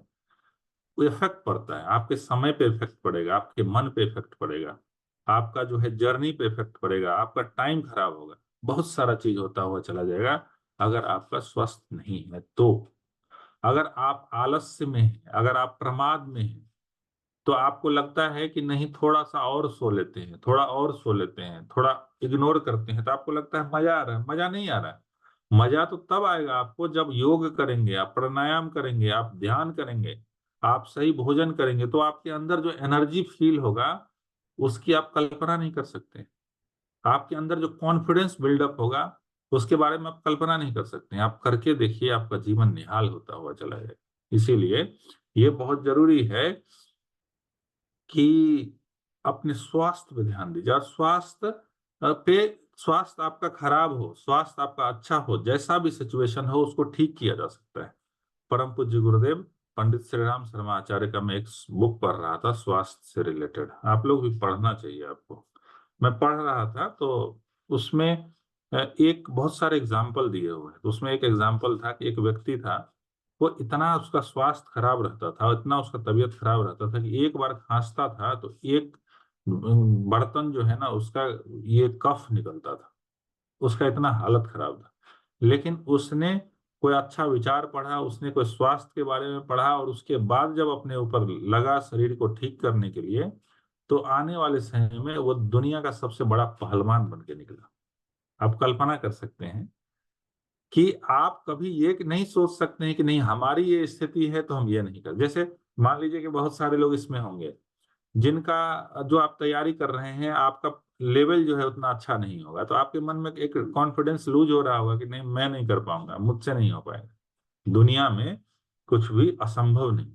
वो इफेक्ट पड़ता है, आपके समय पे इफेक्ट पड़ेगा, आपके मन पे इफेक्ट पड़ेगा, आपका जो है जर्नी पे इफेक्ट पड़ेगा, आपका टाइम खराब होगा, बहुत सारा चीज होता हुआ चला जाएगा अगर आपका स्वस्थ नहीं है तो। अगर आप आलस्य में हैं, अगर आप प्रमाद में हैं, तो आपको लगता है कि नहीं थोड़ा सा और सो लेते हैं, थोड़ा और सो लेते हैं, थोड़ा इग्नोर करते हैं, तो आपको लगता है मजा आ रहा है। मजा नहीं आ रहा है। मजा तो तब आएगा आपको जब योग करेंगे, आप प्राणायाम करेंगे, आप ध्यान करेंगे, आप सही भोजन करेंगे, तो आपके अंदर जो एनर्जी फील होगा उसकी आप कल्पना नहीं कर सकते। आपके अंदर जो कॉन्फिडेंस बिल्डअप होगा उसके बारे में आप कल्पना नहीं कर सकते। आप करके देखिए, आपका जीवन निहाल होता हुआ चला जाएगा। इसीलिए ये बहुत जरूरी है कि अपने स्वास्थ्य पे ध्यान दीजिए। और स्वास्थ्य आपका खराब हो, स्वास्थ्य आपका अच्छा हो, जैसा भी सिचुएशन हो उसको ठीक किया जा सकता है। परम पूज्य गुरुदेव पंडित श्री राम शर्मा आचार्य का मैं एक बुक पढ़ रहा था स्वास्थ्य से रिलेटेड, आप लोग भी पढ़ना चाहिए आपको। मैं पढ़ रहा था तो उसमें एक बहुत सारे एग्जाम्पल दिए हुए हैं। तो उसमें एक एग्जाम्पल था कि एक व्यक्ति था, वो इतना उसका स्वास्थ्य खराब रहता था, इतना उसका तबीयत खराब रहता था कि एक बार खांसता था तो एक बर्तन जो है ना उसका ये कफ निकलता था। उसका इतना हालत खराब था। लेकिन उसने कोई अच्छा विचार पढ़ा, उसने कोई स्वास्थ्य के बारे में पढ़ा, और उसके बाद जब अपने ऊपर लगा शरीर को ठीक करने के लिए, तो आने वाले समय में वो दुनिया का सबसे बड़ा पहलवान बन के निकला। आप कल्पना कर सकते हैं कि आप कभी ये नहीं सोच सकते हैं कि नहीं हमारी ये स्थिति है तो हम ये नहीं कर। जैसे मान लीजिए कि बहुत सारे लोग इसमें होंगे जिनका जो आप तैयारी कर रहे हैं, आपका लेवल जो है उतना अच्छा नहीं होगा, तो आपके मन में एक कॉन्फिडेंस लूज हो रहा होगा कि नहीं मैं नहीं कर पाऊंगा, मुझसे नहीं हो पाएगा। दुनिया में कुछ भी असंभव नहीं।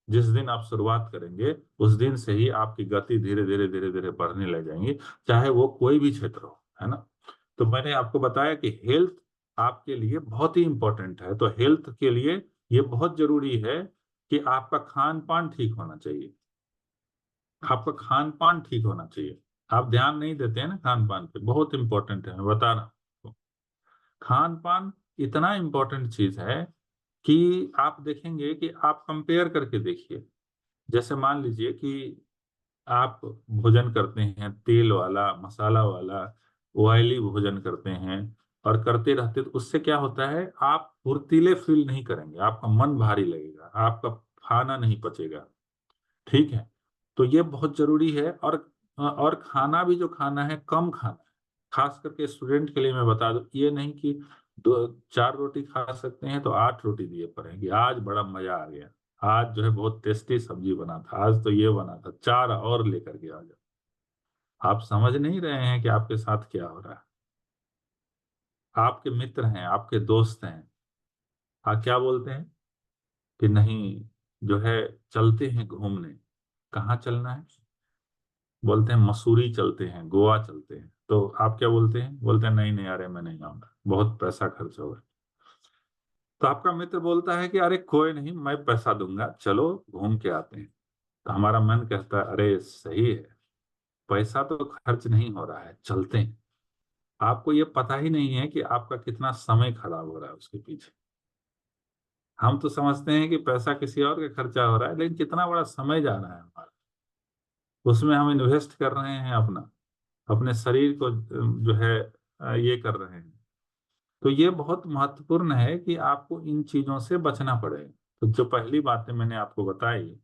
जिस दिन आप शुरुआत करेंगे उस दिन से ही आपकी गति धीरे धीरे धीरे धीरे बढ़ने लग जाएंगी, चाहे वो कोई भी क्षेत्र हो, है ना। तो मैंने आपको बताया कि हेल्थ आपके लिए बहुत ही इंपॉर्टेंट है। तो हेल्थ के लिए ये बहुत जरूरी है कि आपका खान पान ठीक होना चाहिए। आपका खान पान ठीक होना चाहिए। आप ध्यान नहीं देते हैं ना खान पान पे, बहुत इंपॉर्टेंट है, मैं बता रहा हूँ। खान पान इतना इंपॉर्टेंट चीज है कि आप देखेंगे कि आप कंपेयर करके देखिए। जैसे मान लीजिए कि आप भोजन करते हैं तेल वाला, मसाला वाला, ऑयली भोजन करते हैं और करते रहते, तो उससे क्या होता है, आप फुर्तीले फील नहीं करेंगे, आपका मन भारी लगेगा, आपका खाना नहीं पचेगा। ठीक है, तो ये बहुत जरूरी है। और खाना भी जो खाना है कम खाना है। खास करके स्टूडेंट के लिए मैं बता दूं, ये नहीं कि 4 रोटी खा सकते हैं तो 8 रोटी दिए पड़ेंगे। आज बड़ा मजा आ गया, आज जो है बहुत टेस्टी सब्जी बना था, आज तो ये बना था, 4 और लेकर के आ जाओ। आप समझ नहीं रहे हैं कि आपके साथ क्या हो रहा है। आपके मित्र हैं, आपके दोस्त हैं, आप क्या बोलते हैं कि नहीं जो है चलते हैं घूमने। कहाँ चलना है? बोलते हैं मसूरी चलते हैं, गोवा चलते हैं। तो आप क्या बोलते हैं? बोलते हैं नहीं नहीं अरे मैं नहीं आऊंगा, बहुत पैसा खर्च होगा। तो आपका मित्र बोलता है कि अरे कोई नहीं मैं पैसा दूंगा, चलो घूम के आते हैं। तो हमारा मन कहता है अरे सही है, पैसा तो खर्च नहीं हो रहा है, चलते हैं। आपको ये पता ही नहीं है कि आपका कितना समय खराब हो रहा है उसके पीछे। हम तो समझते हैं कि पैसा किसी और का खर्चा हो रहा है, लेकिन कितना बड़ा समय जा रहा है हमारा, उसमें हम इन्वेस्ट कर रहे हैं अपने शरीर को जो है ये कर रहे हैं। तो ये बहुत महत्वपूर्ण है कि आपको इन चीजों से बचना पड़ेगा। तो जो पहली बातें मैंने आपको बताई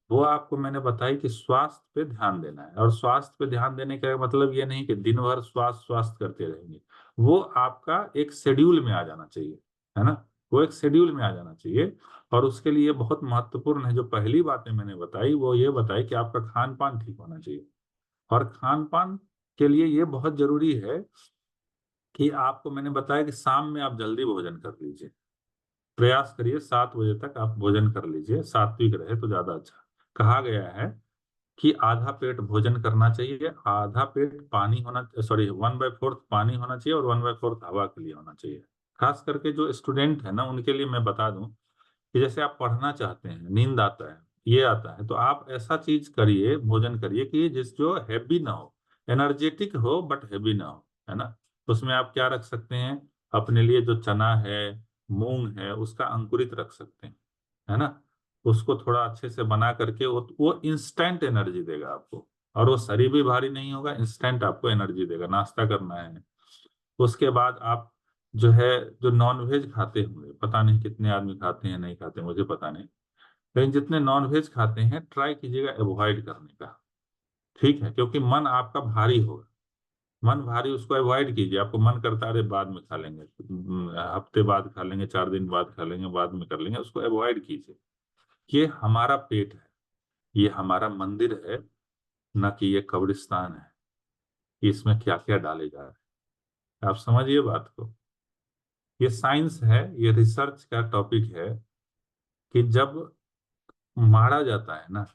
वो आपको मैंने बताई कि स्वास्थ्य पे ध्यान देना है। और स्वास्थ्य पे ध्यान देने का मतलब ये नहीं कि दिन भर स्वास्थ्य स्वास्थ्य करते रहेंगे, वो आपका एक शेड्यूल में आ जाना चाहिए, है ना। वो एक शेड्यूल में आ जाना चाहिए। और उसके लिए बहुत महत्वपूर्ण है, जो पहली बातें मैंने बताई वो ये बताई कि आपका खान पान ठीक होना चाहिए। और खान पान के लिए ये बहुत जरूरी है कि आपको मैंने बताया कि शाम में आप जल्दी भोजन कर लीजिए। प्रयास करिए 7 बजे तक आप भोजन कर लीजिए, सात्विक रहे तो ज्यादा अच्छा। कहा गया है कि आधा पेट भोजन करना चाहिए, आधा पेट पानी होना, सॉरी 1/4 पानी होना चाहिए और 1/4 हवा के लिए होना चाहिए। खास करके जो स्टूडेंट है ना उनके लिए मैं बता दूं कि जैसे आप पढ़ना चाहते हैं, नींद आता है, ये आता है, तो आप ऐसा चीज करिए, भोजन करिए कि जो हैवी ना हो, एनर्जेटिक हो बट हैवी ना हो, है ना। उसमें आप क्या रख सकते हैं, अपने लिए जो चना है, मूंग है, उसका अंकुरित रख सकते हैं, है ना। उसको थोड़ा अच्छे से बना करके वो इंस्टेंट एनर्जी देगा आपको, और वो शरीर भी भारी नहीं होगा, इंस्टेंट आपको एनर्जी देगा। नाश्ता करना है। उसके बाद आप जो है जो नॉन वेज खाते होंगे, पता नहीं कितने आदमी खाते हैं नहीं खाते, मुझे पता नहीं, लेकिन जितने नॉनवेज खाते हैं ट्राई कीजिएगा अवॉइड करने का, ठीक है, क्योंकि मन आपका भारी होगा। मन भारी, उसको अवॉइड कीजिए। आपको मन करता है अरे बाद में खा लेंगे, हफ्ते बाद खा लेंगे, 4 दिन बाद खा लेंगे, बाद में कर लेंगे, उसको अवॉइड कीजिए। ये हमारा पेट है, ये हमारा मंदिर है, न कि ये कब्रिस्तान है। कि इसमें क्या क्या डाले जा रहे हैं, आप समझिए बात को। ये साइंस है, ये रिसर्च का टॉपिक है कि जब मारा जाता है ना,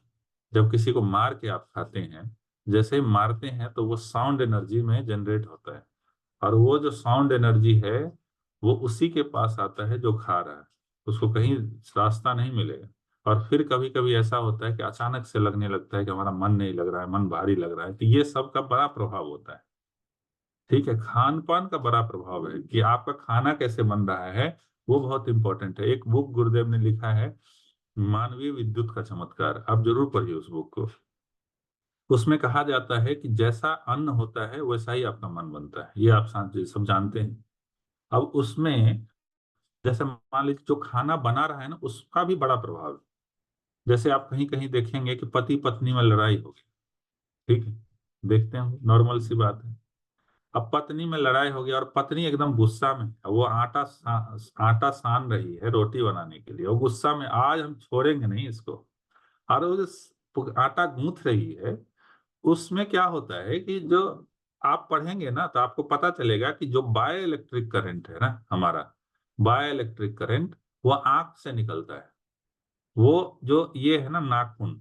जब किसी को मार के आप खाते हैं, जैसे ही मारते हैं तो वो साउंड एनर्जी में जनरेट होता है, और वो जो साउंड एनर्जी है वो उसी के पास आता है जो खा रहा है, उसको कहीं रास्ता नहीं मिलेगा। और फिर कभी कभी ऐसा होता है कि अचानक से लगने लगता है कि हमारा मन नहीं लग रहा है, मन भारी लग रहा है, तो ये सब का बड़ा प्रभाव होता है। ठीक है, खान पान का बड़ा प्रभाव है कि आपका खाना कैसे बन रहा है, वो बहुत इंपॉर्टेंट है। एक बुक गुरुदेव ने लिखा है, मानवीय विद्युत का चमत्कार, आप जरूर पढ़िए उस बुक को। उसमें कहा जाता है कि जैसा अन्न होता है वैसा ही आपका मन बनता है, ये आप सब जानते हैं। अब उसमें जैसे मान लीजिए जो खाना बना रहा है ना, उसका भी बड़ा प्रभाव है। जैसे आप कहीं कहीं देखेंगे कि पति पत्नी में लड़ाई होगी, ठीक है, देखते हैं, नॉर्मल सी बात है। अब पत्नी में लड़ाई होगी और पत्नी एकदम गुस्सा में है, वो आटा सान रही है रोटी बनाने के लिए, वो गुस्सा में, आज हम छोड़ेंगे नहीं इसको, और वो जो आटा गूंथ रही है, उसमें क्या होता है कि जो आप पढ़ेंगे ना तो आपको पता चलेगा कि जो बायो इलेक्ट्रिक करंट है ना, हमारा बायो इलेक्ट्रिक करंट, वो आंख से निकलता है। वो जो ये है ना नाखून,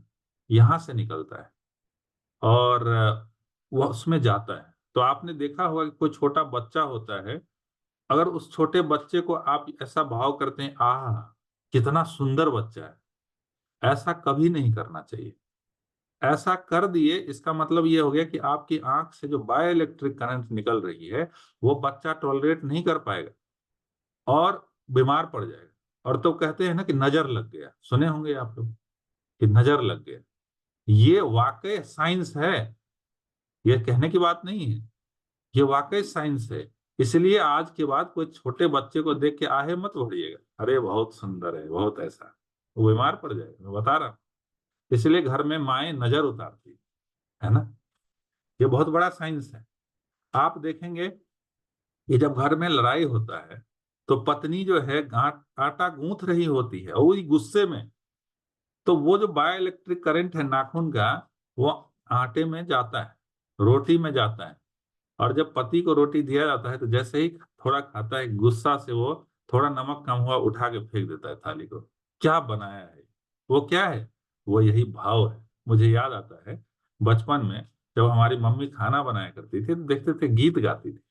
यहाँ से निकलता है, और वो उसमें जाता है। तो आपने देखा होगा कि कोई छोटा बच्चा होता है, अगर उस छोटे बच्चे को आप ऐसा भाव करते हैं, आह कितना सुंदर बच्चा है, ऐसा कभी नहीं करना चाहिए। ऐसा कर दिए, इसका मतलब ये हो गया कि आपकी आंख से जो बायो इलेक्ट्रिक करंट निकल रही है, वो बच्चा टॉलरेट नहीं कर पाएगा और बीमार पड़ जाएगा। और तो कहते हैं ना कि नजर लग गया, सुने होंगे आप लोग कि नजर लग गया। ये वाकई साइंस है, ये कहने की बात नहीं है, ये वाकई साइंस है। इसलिए आज के बाद कोई छोटे बच्चे को देख के आहे मत बढ़िएगा, अरे बहुत सुंदर है, बहुत ऐसा, वो बीमार पड़ जाएगा, मैं बता रहा हूँ। इसलिए घर में माएं नजर उतारती है ना, ये बहुत बड़ा साइंस है। आप देखेंगे कि जब घर में लड़ाई होता है तो पत्नी जो है आटा गूंथ रही होती है, और वो गुस्से में, तो वो जो बायो इलेक्ट्रिक करंट है नाखून का, वो आटे में जाता है, रोटी में जाता है। और जब पति को रोटी दिया जाता है तो जैसे ही थोड़ा खाता है, गुस्सा से वो थोड़ा नमक कम हुआ उठा के फेंक देता है थाली को। क्या बनाया है, वो क्या है, वो यही भाव है। मुझे याद आता है बचपन में जब हमारी मम्मी खाना बनाया करती थी तो देखते थे गीत गाती थी,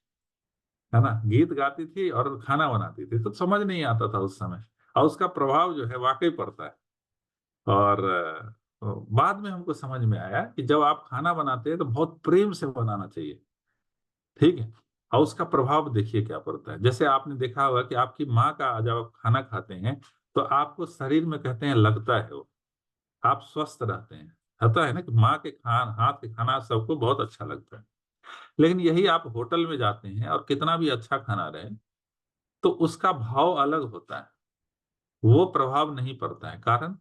है ना, गीत गाती थी और खाना बनाती थी, तो समझ नहीं आता था उस समय, और उसका प्रभाव जो है वाकई पड़ता है। और बाद में हमको समझ में आया कि जब आप खाना बनाते हैं तो बहुत प्रेम से बनाना चाहिए, ठीक है, और उसका प्रभाव देखिए क्या पड़ता है। जैसे आपने देखा होगा कि आपकी माँ का जब आप खाना खाते हैं तो आपको शरीर में कहते हैं लगता है, वो आप स्वस्थ रहते हैं। होता है ना कि माँ के हाथ के खाना सबको बहुत अच्छा लगता है। लेकिन यही आप होटल में जाते हैं और कितना भी अच्छा खाना रहे, तो उसका भाव अलग होता है, वो प्रभाव नहीं पड़ता है। कारण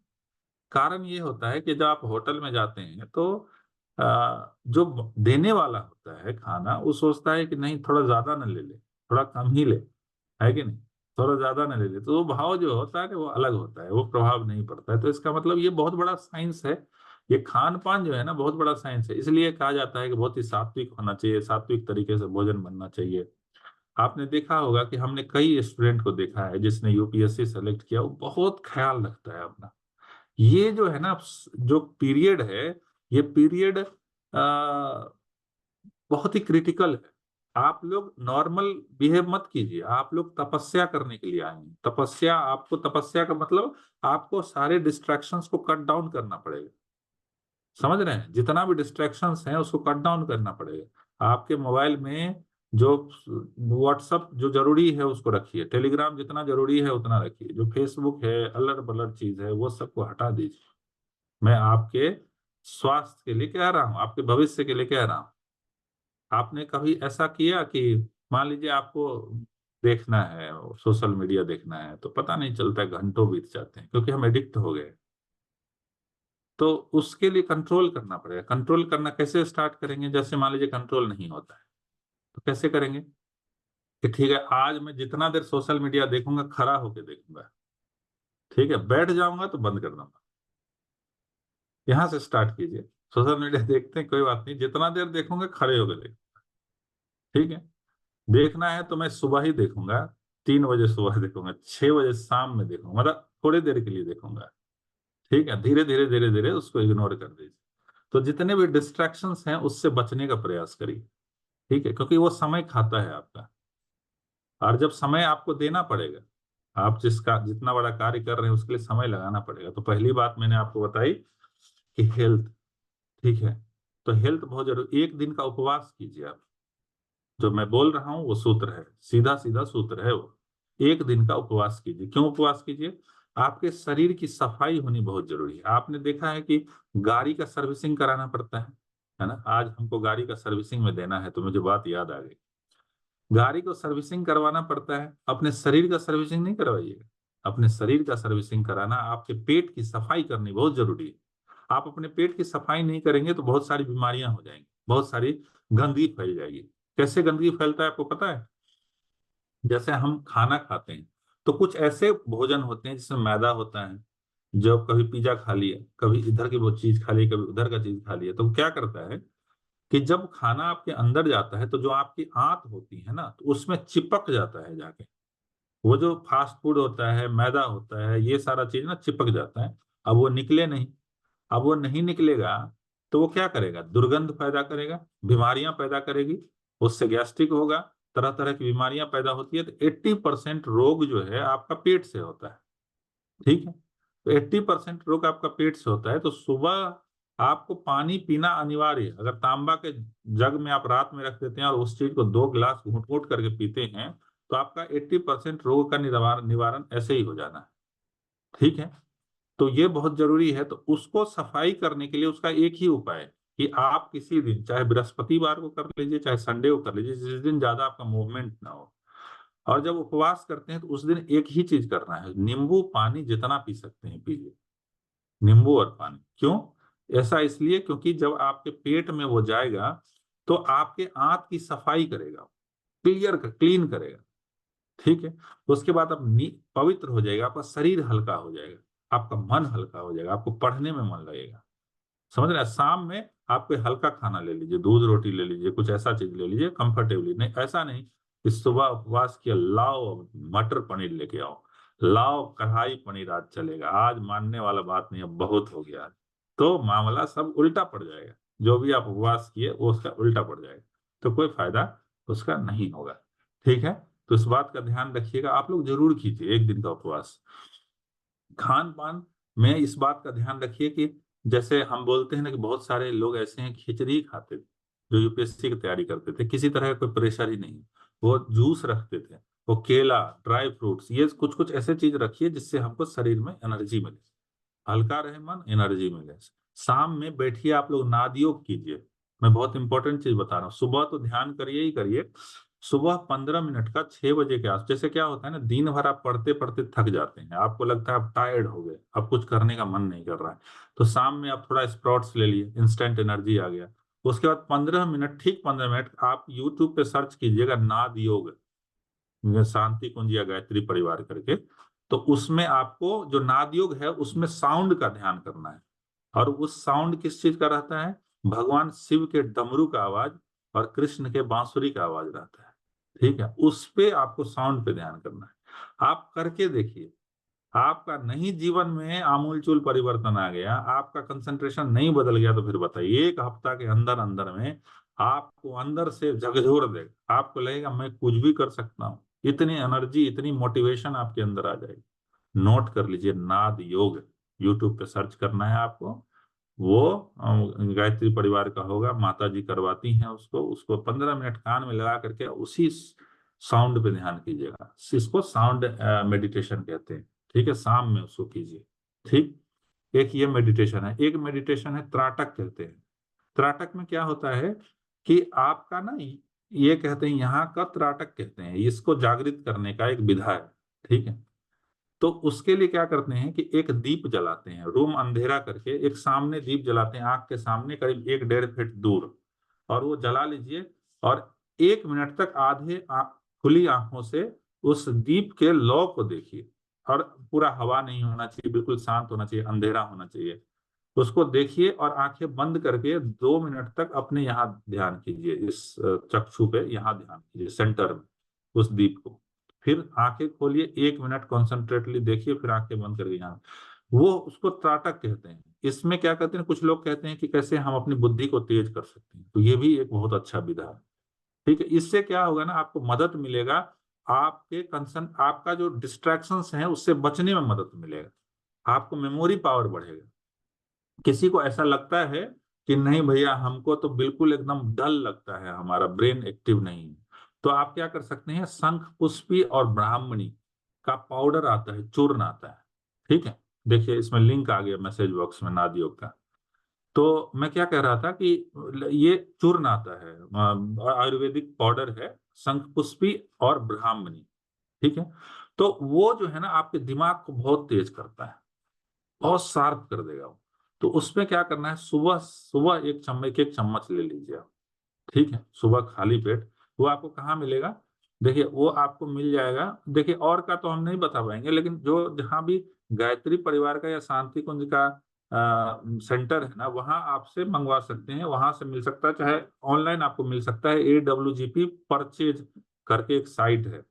कारण ये होता है कि जब आप होटल में जाते हैं तो जो देने वाला होता है खाना, वो सोचता है कि नहीं थोड़ा ज्यादा न ले ले, थोड़ा कम ही ले, है कि नहीं, थोड़ा ज्यादा न ले ले, तो वो भाव जो होता है ना वो अलग होता है, वो प्रभाव नहीं पड़ता है। तो इसका मतलब ये बहुत बड़ा साइंस है, ये खान पान जो है ना बहुत बड़ा साइंस है। इसलिए कहा जाता है कि बहुत ही सात्विक होना चाहिए, सात्विक तरीके से भोजन बनना चाहिए। आपने देखा होगा कि हमने कई स्टूडेंट को देखा है जिसने यूपीएससी सेलेक्ट किया, वो बहुत ख्याल रखता है अपना। ये जो है ना, जो पीरियड है, ये पीरियड बहुत ही क्रिटिकल है। आप लोग नॉर्मल बिहेव मत कीजिए, आप लोग तपस्या करने के लिए आए हैं। तपस्या, आपको तपस्या का मतलब आपको सारे डिस्ट्रैक्शंस को कट डाउन करना पड़ेगा, समझ रहे हैं, जितना भी डिस्ट्रैक्शंस हैं उसको कट डाउन करना पड़ेगा। आपके मोबाइल में जो व्हाट्सअप जो जरूरी है उसको रखिए, टेलीग्राम जितना जरूरी है उतना रखिए, जो फेसबुक है अलग बलर चीज है वो सबको हटा दीजिए। मैं आपके स्वास्थ्य के लिए कह रहा हूँ, आपके भविष्य के लिए कह रहा हूँ। आपने कभी ऐसा किया कि मान लीजिए आपको देखना है, सोशल मीडिया देखना है, तो पता नहीं चलता, घंटों बीत जाते हैं क्योंकि हम एडिक्ट हो गए। तो उसके लिए कंट्रोल करना पड़ेगा। कंट्रोल करना कैसे स्टार्ट करेंगे? जैसे मान लीजिए कंट्रोल नहीं होता है तो कैसे करेंगे कि ठीक है, आज मैं जितना देर सोशल मीडिया देखूंगा खड़ा होके देखूंगा, ठीक है, बैठ जाऊंगा तो बंद कर दूंगा। यहां से स्टार्ट कीजिए। सोशल मीडिया देखते हैं कोई बात नहीं, जितना देर देखूंगा खड़े होके देखूंगा, ठीक है। देखना है तो मैं सुबह ही देखूंगा, 3 बजे सुबह देखूंगा, 6 बजे शाम में देखूंगा, मतलब थोड़ी देर के लिए देखूंगा, ठीक है। धीरे धीरे धीरे धीरे उसको इग्नोर कर दीजिए। तो जितने भी डिस्ट्रैक्शंस हैं उससे बचने का प्रयास करिए, ठीक है, क्योंकि वो समय खाता है आपका। और जब समय आपको देना पड़ेगा, आप जिसका जितना बड़ा कार्य कर रहे हैं उसके लिए समय लगाना पड़ेगा। तो पहली बात मैंने आपको बताई कि हेल्थ, ठीक है। तो हेल्थ बहुत जरूरी। एक दिन का उपवास कीजिए आप। जो मैं बोल रहा हूँ वो सूत्र है, सीधा सीधा सूत्र है वो। एक दिन का उपवास कीजिए। क्यों उपवास कीजिए? आपके शरीर की सफाई होनी बहुत जरूरी है। आपने देखा है कि गाड़ी का सर्विसिंग कराना पड़ता है ना। आज हमको गाड़ी का सर्विसिंग में देना है तो मुझे बात याद आ गई। गाड़ी को सर्विसिंग करवाना पड़ता है, अपने शरीर का सर्विसिंग नहीं करवाइएगा। अपने शरीर का सर्विसिंग कराना, आपके पेट की सफाई करनी बहुत जरूरी है। आप अपने पेट की सफाई नहीं करेंगे तो बहुत सारी बीमारियां हो जाएंगी, बहुत सारी गंदगी फैल जाएगी। कैसे गंदगी फैलता है आपको पता है? जैसे हम खाना खाते हैं तो कुछ ऐसे भोजन होते हैं जिसमें मैदा होता है। जब कभी पिज्जा खा लिया, कभी इधर की वो चीज खा ली, कभी उधर का चीज खा लिया, तो क्या करता है कि जब खाना आपके अंदर जाता है तो जो आपकी आंत होती है ना, तो उसमें चिपक जाता है जाके। वो जो फास्ट फूड होता है, मैदा होता है, ये सारा चीज ना चिपक जाता है। अब वो निकले नहीं। अब वो नहीं निकलेगा तो वो क्या करेगा? दुर्गंध पैदा करेगा, बीमारियां पैदा करेगी, उससे गैस्ट्रिक होगा, तरह तरह की बीमारियां पैदा होती है। तो 80% रोग जो है आपका पेट से होता है, ठीक है। तो 80% रोग आपका पेट से होता है। तो सुबह आपको पानी पीना अनिवार्य है। अगर तांबा के जग में आप रात में रख देते हैं और उस चीज को 2 गिलास घूट घूट करके पीते हैं तो आपका 80% रोग का निवारण ऐसे ही हो जाना है, ठीक है। तो ये बहुत जरूरी है। तो उसको सफाई करने के लिए उसका एक ही उपाय है कि आप किसी दिन, चाहे बृहस्पतिवार को कर लीजिए, चाहे संडे को कर लीजिए, जिस दिन ज्यादा आपका मूवमेंट ना हो। और जब उपवास करते हैं तो उस दिन एक ही चीज करना है, नींबू पानी जितना पी सकते हैं पीजिए। नींबू और पानी। क्यों ऐसा? इसलिए क्योंकि जब आपके पेट में वो जाएगा तो आपके आंत की सफाई करेगा, क्लीन करेगा, ठीक है। उसके बाद आप पवित्र हो जाएगा, आपका शरीर हल्का हो जाएगा, आपका मन हल्का हो जाएगा, आपको पढ़ने में मन लगेगा। समझ रहे हैं? शाम में आप कोई हल्का खाना ले लीजिए, दूध रोटी ले लीजिए, कुछ ऐसा चीज ले लीजिए कंफर्टेबली। नहीं, ऐसा नहीं कि सुबह उपवास किया, लाओ मटर पनीर लेके आओ, लाओ कढ़ाई पनीर आज चलेगा, आज मानने वाला बात नहीं, अब बहुत हो गया। तो मामला सब उल्टा पड़ जाएगा। जो भी आप उपवास किए वो उसका उल्टा पड़ जाएगा, तो कोई फायदा उसका नहीं होगा, ठीक है। तो इस बात का ध्यान रखिएगा, आप लोग जरूर कीजिए एक दिन का उपवास। खान पान में इस बात का ध्यान रखिए कि जैसे हम बोलते हैं ना कि बहुत सारे लोग ऐसे हैं खिचड़ी खाते थे, जो यूपीएससी की तैयारी करते थे, किसी तरह का कोई प्रेशर ही नहीं, वो जूस रखते थे, वो केला, ड्राई फ्रूट्स, ये कुछ कुछ ऐसे चीज रखिए जिससे हमको शरीर में एनर्जी मिले, हल्का रहे मन, एनर्जी मिले। शाम में बैठिए, आप लोग नाद योग कीजिए। मैं बहुत इंपॉर्टेंट चीज बता रहा हूँ। सुबह तो ध्यान करिए ही करिए। सुबह 15 मिनट का 6 बजे के आस, जैसे क्या होता है ना, दिन भर आप पढ़ते पढ़ते थक जाते हैं, आपको लगता है आप टायर्ड हो गए, अब कुछ करने का मन नहीं कर रहा है, तो शाम में आप थोड़ा स्प्राउट्स ले लिए, इंस्टेंट एनर्जी आ गया। उसके बाद 15 मिनट, ठीक 15 मिनट आप यूट्यूब पे सर्च कीजिएगा नाद योग, शांति कुंज या गायत्री परिवार करके। तो उसमें आपको जो नाद योग है उसमें साउंड का ध्यान करना है। और उस साउंड किस चीज का रहता है? भगवान शिव के डमरू का आवाज और कृष्ण के बांसुरी का आवाज रहता है, ठीक है। उस पे आपको साउंड पे ध्यान करना है। आप करके देखिए, आपका नहीं जीवन में आमूलचूल परिवर्तन आ गया, आपका कंसंट्रेशन नहीं बदल गया, तो फिर बताइए 1 हफ्ता के अंदर अंदर में आपको अंदर से झकझोर देगा। आपको लगेगा मैं कुछ भी कर सकता हूँ, इतनी एनर्जी, इतनी मोटिवेशन आपके अंदर आ जाएगी। नोट कर लीजिए, नाद योग, यूट्यूब पे सर्च करना है आपको। वो गायत्री परिवार का होगा, माता जी करवाती हैं उसको। उसको 15 मिनट कान में लगा करके उसी साउंड पे ध्यान कीजिएगा। इसको साउंड मेडिटेशन कहते हैं, ठीक है। शाम में उसको कीजिए, ठीक। एक ये मेडिटेशन है। एक मेडिटेशन है त्राटक कहते हैं। त्राटक में क्या होता है कि आपका ना, ये कहते हैं यहाँ का त्राटक कहते हैं, इसको जागृत करने का एक विधा है, ठीक है। तो उसके लिए क्या करते हैं कि एक दीप जलाते हैं, रूम अंधेरा करके एक सामने दीप जलाते हैं, आंख के सामने करीब 1-1.5 फीट दूर, और वो जला लीजिए और 1 मिनट तक खुली आंखों से उस दीप के लौ को देखिए, और पूरा हवा नहीं होना चाहिए, बिल्कुल शांत होना चाहिए, अंधेरा होना चाहिए। उसको देखिए और आंखें बंद करके 2 मिनट तक अपने यहाँ ध्यान कीजिए, इस चक्षु पे यहाँ ध्यान कीजिए, सेंटर में उस दीप को। फिर आंखें खोलिए, 1 मिनट कॉन्सेंट्रेटली देखिए, फिर आंखें बंद करके यहाँ, वो उसको त्राटक कहते हैं। इसमें क्या कहते हैं, कुछ लोग कहते हैं कि कैसे हम अपनी बुद्धि को तेज कर सकते हैं, तो ये भी एक बहुत अच्छा विधा है। ठीक है, इससे क्या होगा ना, आपको मदद मिलेगा, आपके कंसर्न, आपका जो डिस्ट्रैक्शंस हैं उससे बचने में मदद मिलेगा, आपको मेमोरी पावर बढ़ेगा। किसी को ऐसा लगता है कि नहीं भैया हमको तो बिल्कुल एकदम डल लगता है, हमारा ब्रेन एक्टिव नहीं है, तो आप क्या कर सकते हैं, शंख पुष्पी और ब्राह्मणी का पाउडर आता है, चूर्ण आता है। ठीक है, देखिए इसमें लिंक आ गया मैसेज बॉक्स में नादयोग का। तो मैं क्या कह रहा था कि ये चूर्ण आता है, आयुर्वेदिक पाउडर है, शंख पुष्पी और ब्राह्मणी। ठीक है, तो वो जो है ना आपके दिमाग को बहुत तेज करता है, बहुत शार्प कर देगा वो। तो उसमें क्या करना है, सुबह सुबह 1 चम्मच ले लीजिए आप। ठीक है, सुबह खाली पेट। वो आपको कहाँ मिलेगा, देखिए वो आपको मिल जाएगा, देखिए और का तो हम नहीं बता पाएंगे, लेकिन जो जहाँ भी गायत्री परिवार का या शांति कुंज का सेंटर है ना, वहाँ आपसे मंगवा सकते हैं, वहां से मिल सकता है, चाहे ऑनलाइन आपको मिल सकता है। AWGP परचेज करके एक साइट है,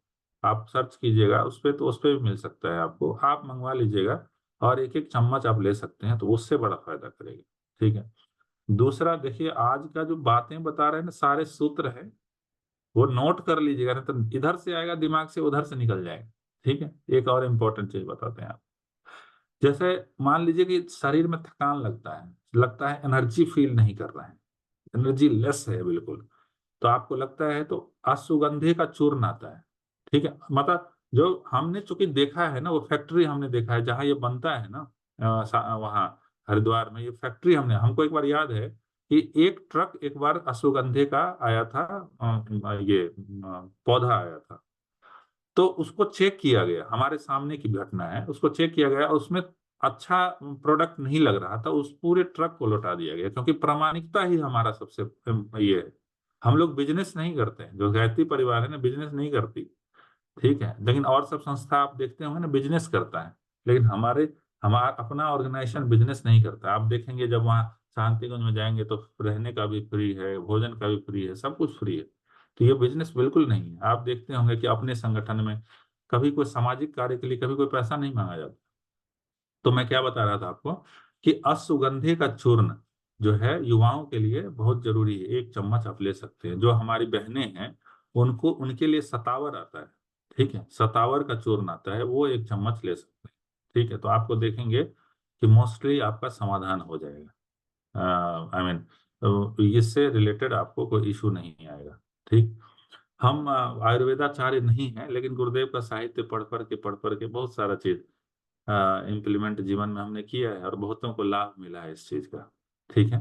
आप सर्च कीजिएगा उस पर, तो उस पर भी मिल सकता है आपको, आप मंगवा लीजिएगा और 1-1 चम्मच आप ले सकते हैं, तो उससे बड़ा फायदा करेगा। ठीक है, दूसरा देखिए, आज का जो बातें बता रहे हैं ना, सारे सूत्र है, वो नोट कर लीजिएगा, नहीं तो इधर से आएगा दिमाग से, उधर से निकल जाएगा। ठीक है, एक और इम्पोर्टेंट चीज बताते हैं आप, जैसे मान लीजिए कि शरीर में थकान लगता है एनर्जी फील नहीं कर रहे हैं, एनर्जी लेस है बिल्कुल, तो आपको लगता है, तो अश्वगंधे का चूर्ण आता है। ठीक है, मतलब जो हमने चूंकि देखा है ना, वो फैक्ट्री हमने देखा है जहाँ ये बनता है ना, वहाँ हरिद्वार में ये फैक्ट्री, हमको एक बार याद है कि एक ट्रक एक बार अश्वगंधे का आया था, ये पौधा आया था, तो उसको चेक किया गया, हमारे सामने की घटना है, उसको चेक किया गया, उसमें अच्छा प्रोडक्ट नहीं लग रहा था, उस पूरे ट्रक को लौटा दिया गया, क्योंकि प्रामाणिकता ही हमारा सबसे ये है। हम लोग बिजनेस नहीं करते हैं, जो गायत्री परिवार है ना बिजनेस नहीं करती। ठीक है, लेकिन और सब संस्था आप देखते होंगे ना बिजनेस करता है, लेकिन हमारा अपना ऑर्गेनाइजेशन बिजनेस नहीं करता। आप देखेंगे जब वहाँ शांतिकुंज में जाएंगे तो रहने का भी फ्री है, भोजन का भी फ्री है, सब कुछ फ्री है। तो ये बिजनेस बिल्कुल नहीं है। आप देखते होंगे कि अपने संगठन में कभी कोई सामाजिक कार्य के लिए कभी कोई पैसा नहीं मांगा जाता। तो मैं क्या बता रहा था आपको कि अश्वगंधे का चूर्ण जो है युवाओं के लिए बहुत जरूरी है, 1 चम्मच आप ले सकते हैं। जो हमारी बहनें हैं उनको, उनके लिए सतावर आता है, ठीक है, सतावर का चूर्ण आता है, वो 1 चम्मच ले सकते हैं। ठीक है, तो आपको देखेंगे कि मोस्टली आपका समाधान हो जाएगा। आई मीन इससे रिलेटेड आपको कोई इशू नहीं आएगा। ठीक, हम आयुर्वेदाचार्य नहीं हैं, लेकिन गुरुदेव का साहित्य पढ़ पढ़ के बहुत सारा चीज इम्प्लीमेंट जीवन में हमने किया है और बहुतों को लाभ मिला है इस चीज का। ठीक है,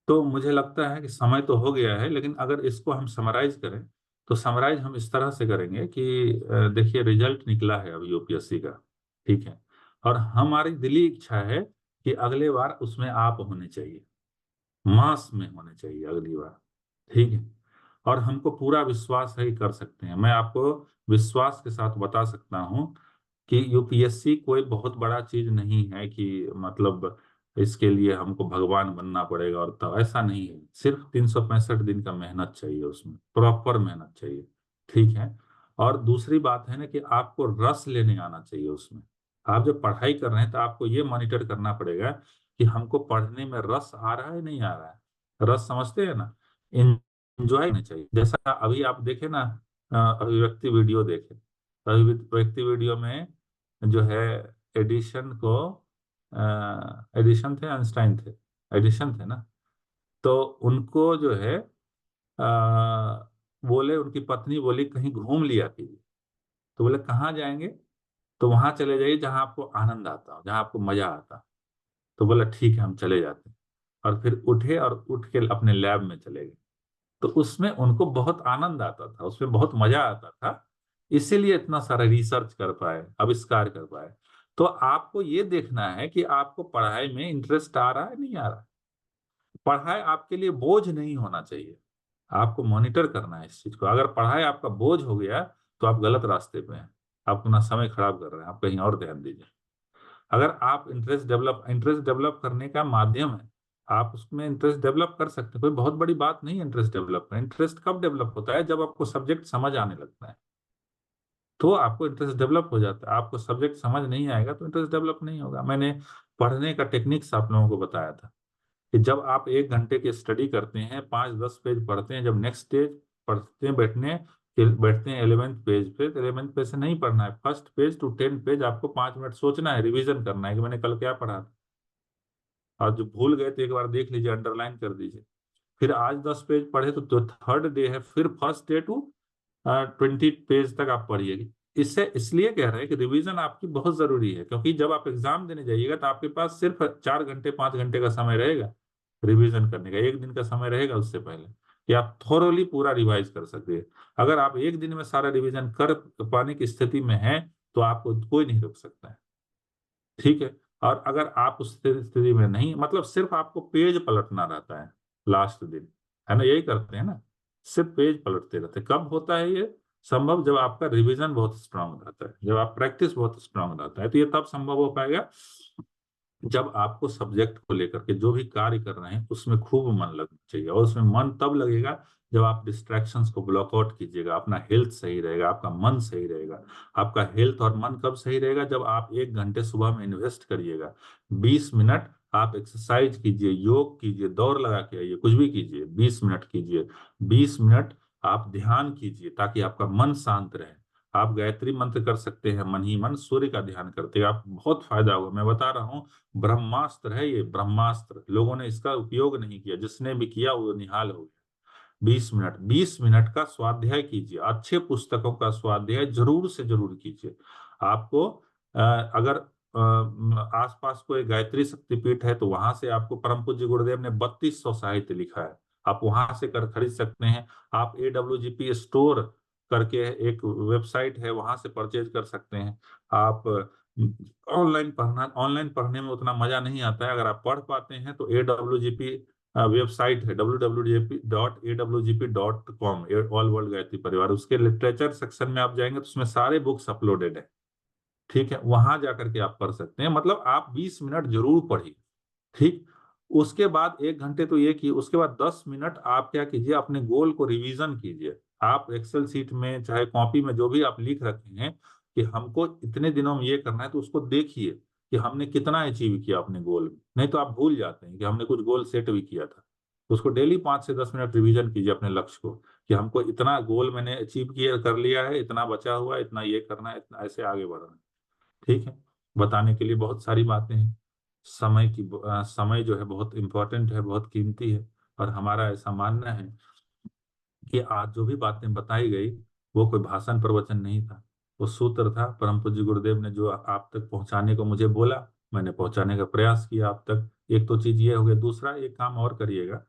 तो मुझे लगता है कि समय तो हो गया है, लेकिन अगर इसको हम समराइज करें तो समराइज हम इस तरह से करेंगे कि देखिए रिजल्ट निकला है अभी यूपीएससी का। ठीक है, और हमारी दिली इच्छा है कि अगले बार उसमें आप होने चाहिए, मास में होने चाहिए अगली बार। ठीक है, और हमको पूरा विश्वास है कि कर सकते हैं। मैं आपको विश्वास के साथ बता सकता हूं कि यूपीएससी कोई बहुत बड़ा चीज नहीं है कि मतलब इसके लिए हमको भगवान बनना पड़ेगा, और तब ऐसा नहीं है। सिर्फ 365 दिन का मेहनत चाहिए, उसमें प्रॉपर मेहनत चाहिए। ठीक है, और दूसरी बात है ना कि आपको रस लेने आना चाहिए उसमें। आप जब पढ़ाई कर रहे हैं तो आपको ये मॉनिटर करना पड़ेगा कि हमको पढ़ने में रस आ रहा है नहीं आ रहा है। रस समझते हैं ना, एंजॉय होना चाहिए। जैसा अभी आप देखे ना, अभिव्यक्ति वीडियो देखे, तो अभिव्यक्ति वीडियो में जो है एडिशन को, एडिशन थे आइंस्टाइन थे, एडिशन थे ना, तो उनको जो है बोले, उनकी पत्नी बोली कहीं घूम लिया कीजिए, तो बोले कहाँ जाएंगे, तो वहां चले जाइए जहां आपको आनंद आता हो, जहां आपको मजा आता। तो बोला ठीक है हम चले जाते हैं, और फिर उठे और उठ के अपने लैब में चले गए। तो उसमें उनको बहुत आनंद आता था, उसमें बहुत मजा आता था, इसीलिए इतना सारा रिसर्च कर पाए, आविष्कार कर पाए। तो आपको ये देखना है कि आपको पढ़ाई में इंटरेस्ट आ रहा है नहीं आ रहा है। पढ़ाई आपके लिए बोझ नहीं होना चाहिए, आपको मॉनिटर करना है इस चीज को। अगर पढ़ाई आपका बोझ हो गया तो आप गलत रास्ते पे हैं, आप अपना समय खराब कर रहे हैं, आप कहीं और ध्यान दीजिए। अगर आप इंटरेस्ट डेवलप करने का माध्यम है, आप उसमें इंटरेस्ट डेवलप कर सकते हैं, कोई बहुत बड़ी बात नहीं है इंटरेस्ट डेवलप करना। इंटरेस्ट कब डेवलप होता है? जब आपको सब्जेक्ट समझ आने लगता है तो आपको इंटरेस्ट डेवलप हो जाता है। आपको सब्जेक्ट समझ नहीं आएगा तो इंटरेस्ट डेवलप नहीं होगा। मैंने पढ़ने का टेक्निक्स आप लोगों को बताया था कि जब आप 1 घंटे की स्टडी करते हैं, 5-10 पेज पढ़ते हैं, जब नेक्स्ट पेज पढ़ते हैं बैठते हैं 11th पेज पे, तो 11th पेज से नहीं पढ़ना है। फर्स्ट पेज टू 10 पेज आपको 5 मिनट सोचना है, रिवीजन करना है कि मैंने कल क्या पढ़ा था, और जो भूल गए तो एक बार देख लीजिए, अंडरलाइन कर दीजिए। फिर आज 10 पेज पढ़े तो जो थर्ड डे है, फिर फर्स्ट डे टू 20 पेज तक आप पढ़िएगा। इससे इसलिए कह रहे हैं कि रिवीजन आपकी बहुत जरूरी है, क्योंकि जब आप एग्जाम देने जाइएगा तो आपके पास सिर्फ 4 घंटे 5 घंटे का समय रहेगा रिवीजन करने का, 1 दिन का समय रहेगा उससे पहले कि आप थोरोली पूरा रिवाइज कर सकते हैं। अगर आप 1 दिन में सारा रिवीजन कर पाने की स्थिति में हैं तो आपको कोई नहीं रोक सकता है, ठीक है। और अगर आप उस स्थिति में नहीं, मतलब सिर्फ आपको पेज पलटना रहता है लास्ट दिन, है ना, यही करते हैं ना, सिर्फ पेज पलटते रहते हैं। कब होता है ये संभव? जब आपका रिवीजन बहुत स्ट्रांग रहता है, जब आप प्रैक्टिस बहुत स्ट्रांग रहता है, तो ये तब संभव हो पाएगा जब आपको सब्जेक्ट को लेकर के जो भी कार्य कर रहे हैं उसमें खूब मन लगना चाहिए। और उसमें मन तब लगेगा जब आप डिस्ट्रैक्शंस को ब्लॉक आउट कीजिएगा, अपना हेल्थ सही रहेगा, आपका मन सही रहेगा। आपका हेल्थ और मन कब सही रहेगा? जब आप 1 घंटे सुबह में इन्वेस्ट करिएगा, 20 मिनट आप एक्सरसाइज कीजिए, योग कीजिए, दौड़ लगा के आइए, कुछ भी कीजिए, 20 मिनट कीजिए, 20 मिनट आप ध्यान कीजिए ताकि आपका मन शांत रहे। आप गायत्री मंत्र कर सकते हैं, मन ही मन सूर्य का ध्यान करते हैं, आप बहुत फायदा होगा। मैं बता रहा हूँ, ब्रह्मास्त्र है ये, ब्रह्मास्त्र। लोगों ने इसका उपयोग नहीं किया, जिसने भी किया वो निहाल हो गया। 20 मिनट का स्वाध्याय कीजिए, अच्छे पुस्तकों का स्वाध्याय जरूर से जरूर कीजिए। आपको अगर आसपास कोई गायत्री शक्तिपीठ है तो वहां से आपको परम पूज्य गुरुदेव ने 3200 साहित्य लिखा है, आप वहां से कर खरीद सकते हैं। आप AWGP स्टोर करके एक वेबसाइट है, वहां से परचेज कर सकते हैं। आप ऑनलाइन पढ़ने में उतना मजा नहीं आता है। अगर आप पढ़ पाते हैं तो AWGP वेबसाइट है www.awgp.com, ऑल वर्ल्ड गायत्री परिवार, उसके लिटरेचर सेक्शन में आप जाएंगे तो उसमें सारे बुक्स अपलोडेड है, ठीक है, वहां जाकर के आप पढ़ सकते हैं। मतलब आप 20 मिनट जरूर पढ़िए, ठीक। उसके बाद 1 घंटे तो ये की, उसके बाद 10 मिनट आप क्या कीजिए, अपने गोल को रिवीजन कीजिए। आप एक्सेल सीट में चाहे कॉपी में जो भी आप लिख रखे हैं कि हमको इतने दिनों में ये करना है, तो उसको देखिए कि हमने कितना अचीव किया अपने गोल में। नहीं तो आप भूल जाते हैं कि हमने कुछ गोल सेट भी किया था। तो उसको डेली 5 से 10 मिनट रिवीजन कीजिए अपने लक्ष्य को कि हमको इतना गोल मैंने अचीव किया, कर लिया है, इतना बचा हुआ है, इतना ये करना है, इतना ऐसे आगे बढ़ना है, ठीक है। बताने के लिए बहुत सारी बातें हैं। समय जो है बहुत इंपॉर्टेंट है, बहुत कीमती है। और हमारा ऐसा मानना है कि आज जो भी बातें बताई गई वो कोई भाषण प्रवचन नहीं था, वो सूत्र था। परम पूज्य गुरुदेव ने जो आप तक पहुंचाने को मुझे बोला, मैंने पहुंचाने का प्रयास किया आप तक। एक तो चीज ये हो गया। दूसरा, एक काम और करिएगा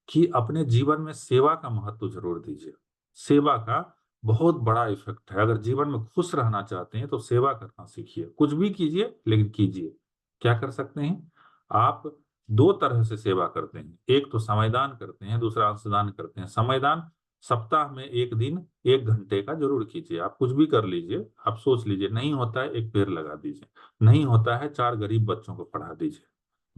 कि अपने जीवन में सेवा का महत्व जरूर दीजिए। सेवा का बहुत बड़ा इफेक्ट है। अगर जीवन में खुश रहना चाहते हैं तो सेवा करना सीखिए। कुछ भी कीजिए लेकिन कीजिए। क्या कर सकते हैं आप? 2 तरह से सेवा करते हैं, एक तो समयदान करते हैं, दूसरा अंशदान करते हैं। समयदान सप्ताह में 1 दिन 1 घंटे का जरूर कीजिए। आप कुछ भी कर लीजिए, आप सोच लीजिए, नहीं होता है 1 पेड़ लगा दीजिए, नहीं होता है 4 गरीब बच्चों को पढ़ा दीजिए।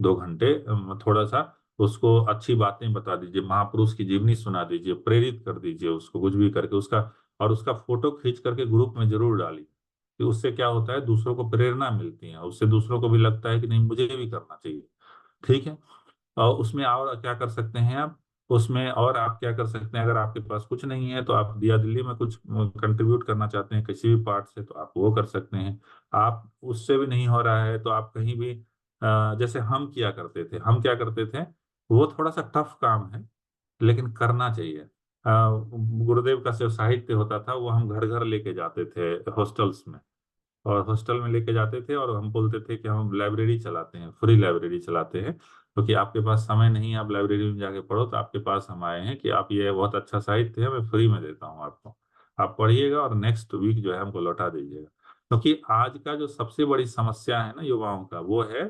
2 घंटे थोड़ा सा उसको अच्छी बातें बता दीजिए, महापुरुष की जीवनी सुना दीजिए, प्रेरित कर दीजिए उसको, कुछ भी करके उसका। और उसका फोटो खींच करके ग्रुप में जरूर डालिए कि उससे क्या होता है, दूसरों को प्रेरणा मिलती है, उससे दूसरों को भी लगता है कि नहीं मुझे भी करना चाहिए, ठीक है। और उसमें और क्या कर सकते हैं आप? उसमें और आप क्या कर सकते हैं, अगर आपके पास कुछ नहीं है तो आप दिया दिल्ली में कुछ कंट्रीब्यूट करना चाहते हैं किसी भी पार्ट से, तो आप वो कर सकते हैं। आप उससे भी नहीं हो रहा है तो आप कहीं भी जैसे हम क्या करते थे, वो थोड़ा सा टफ काम है लेकिन करना चाहिए। गुरुदेव का जो साहित्य होता था वो हम घर घर लेके जाते थे हॉस्टल्स में, और हॉस्टल में लेके जाते थे और हम बोलते थे कि हम लाइब्रेरी चलाते हैं, फ्री लाइब्रेरी चलाते हैं, क्योंकि आपके पास समय नहीं है आप लाइब्रेरी में जाके पढ़ो, तो आपके पास हम आए हैं कि आप, ये बहुत अच्छा साहित्य है, मैं फ्री में देता हूँ आपको, आप पढ़िएगा और नेक्स्ट वीक जो है हमको लौटा दीजिएगा। क्योंकि आज का जो सबसे बड़ी समस्या है ना युवाओं का, वो है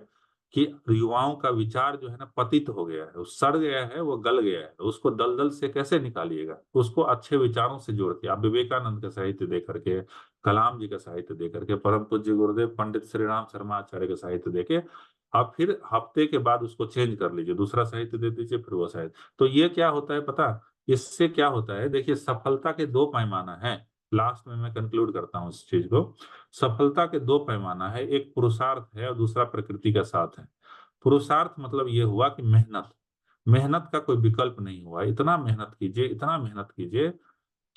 कि युवाओं का विचार जो है ना पतित हो गया है, वो सड़ गया है, वो गल गया है। उसको दलदल से कैसे निकालिएगा? उसको अच्छे विचारों से जोड़ के आप विवेकानंद का साहित्य दे करके, कलाम जी का साहित्य दे करके, परम पूज्य गुरुदेव पंडित श्री राम शर्मा आचार्य का साहित्य देके आप फिर हफ्ते के बाद उसको चेंज कर लीजिए, दूसरा साहित्य दे दीजिए, फिर वो साहित्य। तो ये क्या होता है पता? इससे क्या होता है, देखिए सफलता के दो पैमाना है। लास्ट में मैं कंक्लूड करता हूँ इस चीज को। सफलता के दो पैमाना है, एक पुरुषार्थ है और दूसरा प्रकृति का साथ है। पुरुषार्थ मतलब ये हुआ कि मेहनत, मेहनत का कोई विकल्प नहीं हुआ। इतना मेहनत कीजिए, इतना मेहनत कीजिए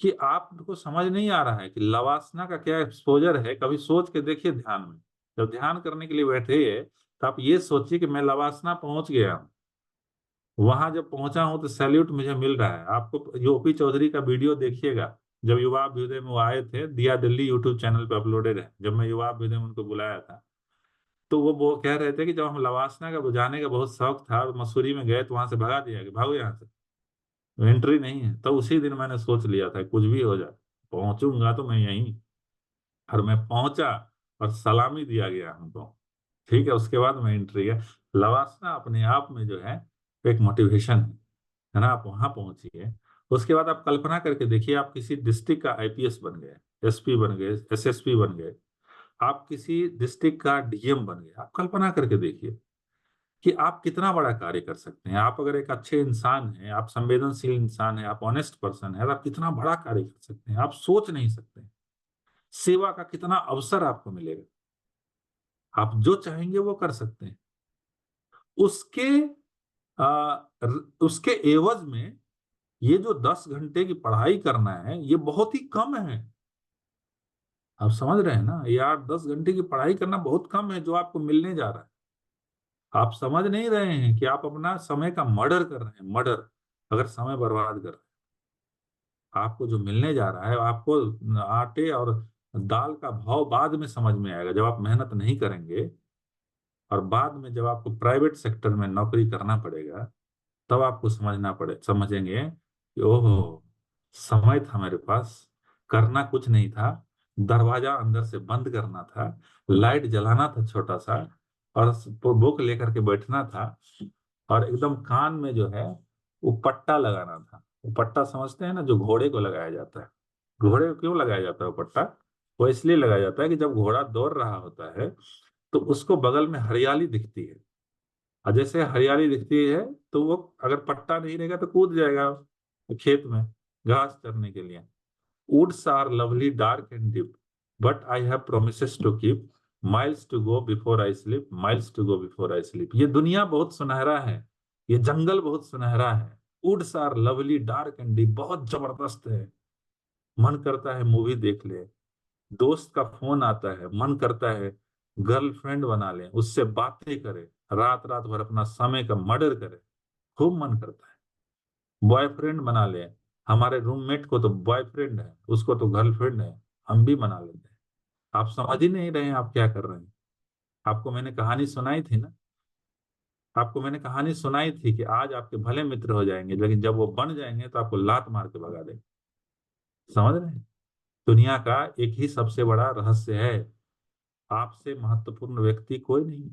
कि आपको समझ नहीं आ रहा है कि लवासना का क्या एक्सपोजर है। कभी सोच के देखिए ध्यान में, जब ध्यान करने के लिए बैठे तो आप ये सोचिए कि मैं लवासना पहुंच गया हूं। वहां जब पहुंचा हूं तो सैल्यूट मुझे मिल रहा है। आपको यूपी चौधरी का वीडियो देखिएगा, जब युवा अभ्युदय में वो आए थे, दिया दिल्ली यूट्यूब चैनल पे अपलोडेड है। जब मैं युवा अभ्युदय में उनको बुलाया था, तो वो कह रहे थे कि जब हम लवासना का बुझाने का बहुत शौक था और मसूरी में गए तो वहां से भगा दिया कि भागो यहाँ से, एंट्री नहीं है। तो उसी दिन मैंने सोच लिया था कुछ भी हो जाए पहुंचूंगा तो मैं यहीं। और मैं पहुंचा और सलामी दिया गया हमको, ठीक है। उसके बाद मैं एंट्री गया। लवासना अपने आप में जो है एक मोटिवेशन है ना। आप वहां पहुंचिए, उसके बाद आप कल्पना करके देखिए, आप किसी डिस्ट्रिक्ट का आईपीएस बन गए, एसपी बन गए, एसएसपी बन गए, आप किसी डिस्ट्रिक्ट का डीएम बन गए। आप कल्पना करके देखिए कि आप कितना बड़ा कार्य कर सकते हैं। आप अगर एक अच्छे इंसान हैं, आप संवेदनशील इंसान हैं, आप ऑनेस्ट पर्सन है, तो आप कितना बड़ा कार्य कर सकते हैं, आप सोच नहीं सकते। सेवा का कितना अवसर आपको मिलेगा, आप जो चाहेंगे वो कर सकते हैं। उसके उसके एवज में ये जो 10 घंटे की पढ़ाई करना है, ये बहुत ही कम है। आप समझ रहे हैं ना, ये 8-10 घंटे की पढ़ाई करना बहुत कम है जो आपको मिलने जा रहा है। आप समझ नहीं रहे हैं कि आप अपना समय का मर्डर कर रहे हैं, मर्डर, अगर समय बर्बाद कर रहे हैं। आपको जो मिलने जा रहा है, आपको आटे और दाल का भाव बाद में समझ में आएगा, जब आप मेहनत नहीं करेंगे और बाद में जब आपको प्राइवेट सेक्टर में नौकरी करना पड़ेगा, तब आपको समझेंगे कि ओहो, समय था मेरे पास, करना कुछ नहीं था, दरवाजा अंदर से बंद करना था, लाइट जलाना था छोटा सा, और बुक लेकर के बैठना था, और एकदम कान में जो है वो पट्टा लगाना था। वो पट्टा समझते हैं ना, जो घोड़े को लगाया जाता है। घोड़े को क्यों लगाया जाता है वो पट्टा? वो इसलिए लगाया जाता है कि जब घोड़ा दौड़ रहा होता है तो उसको बगल में हरियाली दिखती है, और जैसे हरियाली दिखती है तो वो अगर पट्टा नहीं रहेगा तो कूद जाएगा खेत में घास चरने के लिए। Woods are lovely dark and deep, but I have promises to keep, miles to go before I sleep, miles to go before I sleep. ये दुनिया बहुत सुनहरा है, ये जंगल बहुत सुनहरा है। Woods are lovely dark and deep, बहुत जबरदस्त है। मन करता है मूवी देख ले, दोस्त का फोन आता है, मन करता है गर्लफ्रेंड बना ले, उससे बातें करे, रात रात भर अपना समय का मर्डर करे, खूब मन करता है। बॉयफ्रेंड बना ले, हमारे रूममेट को तो बॉयफ्रेंड है, उसको तो गर्लफ्रेंड है, हम भी बना लेते हैं। आप समझ ही नहीं रहे हैं आप क्या कर रहे हैं। आपको मैंने कहानी सुनाई थी ना, आपको मैंने कहानी सुनाई थी कि आज आपके भले मित्र हो जाएंगे, लेकिन जब वो बन जाएंगे तो आपको लात मार के भगा देंगे। समझ रहे हैं? दुनिया का एक ही सबसे बड़ा रहस्य है, आपसे महत्वपूर्ण व्यक्ति कोई नहीं।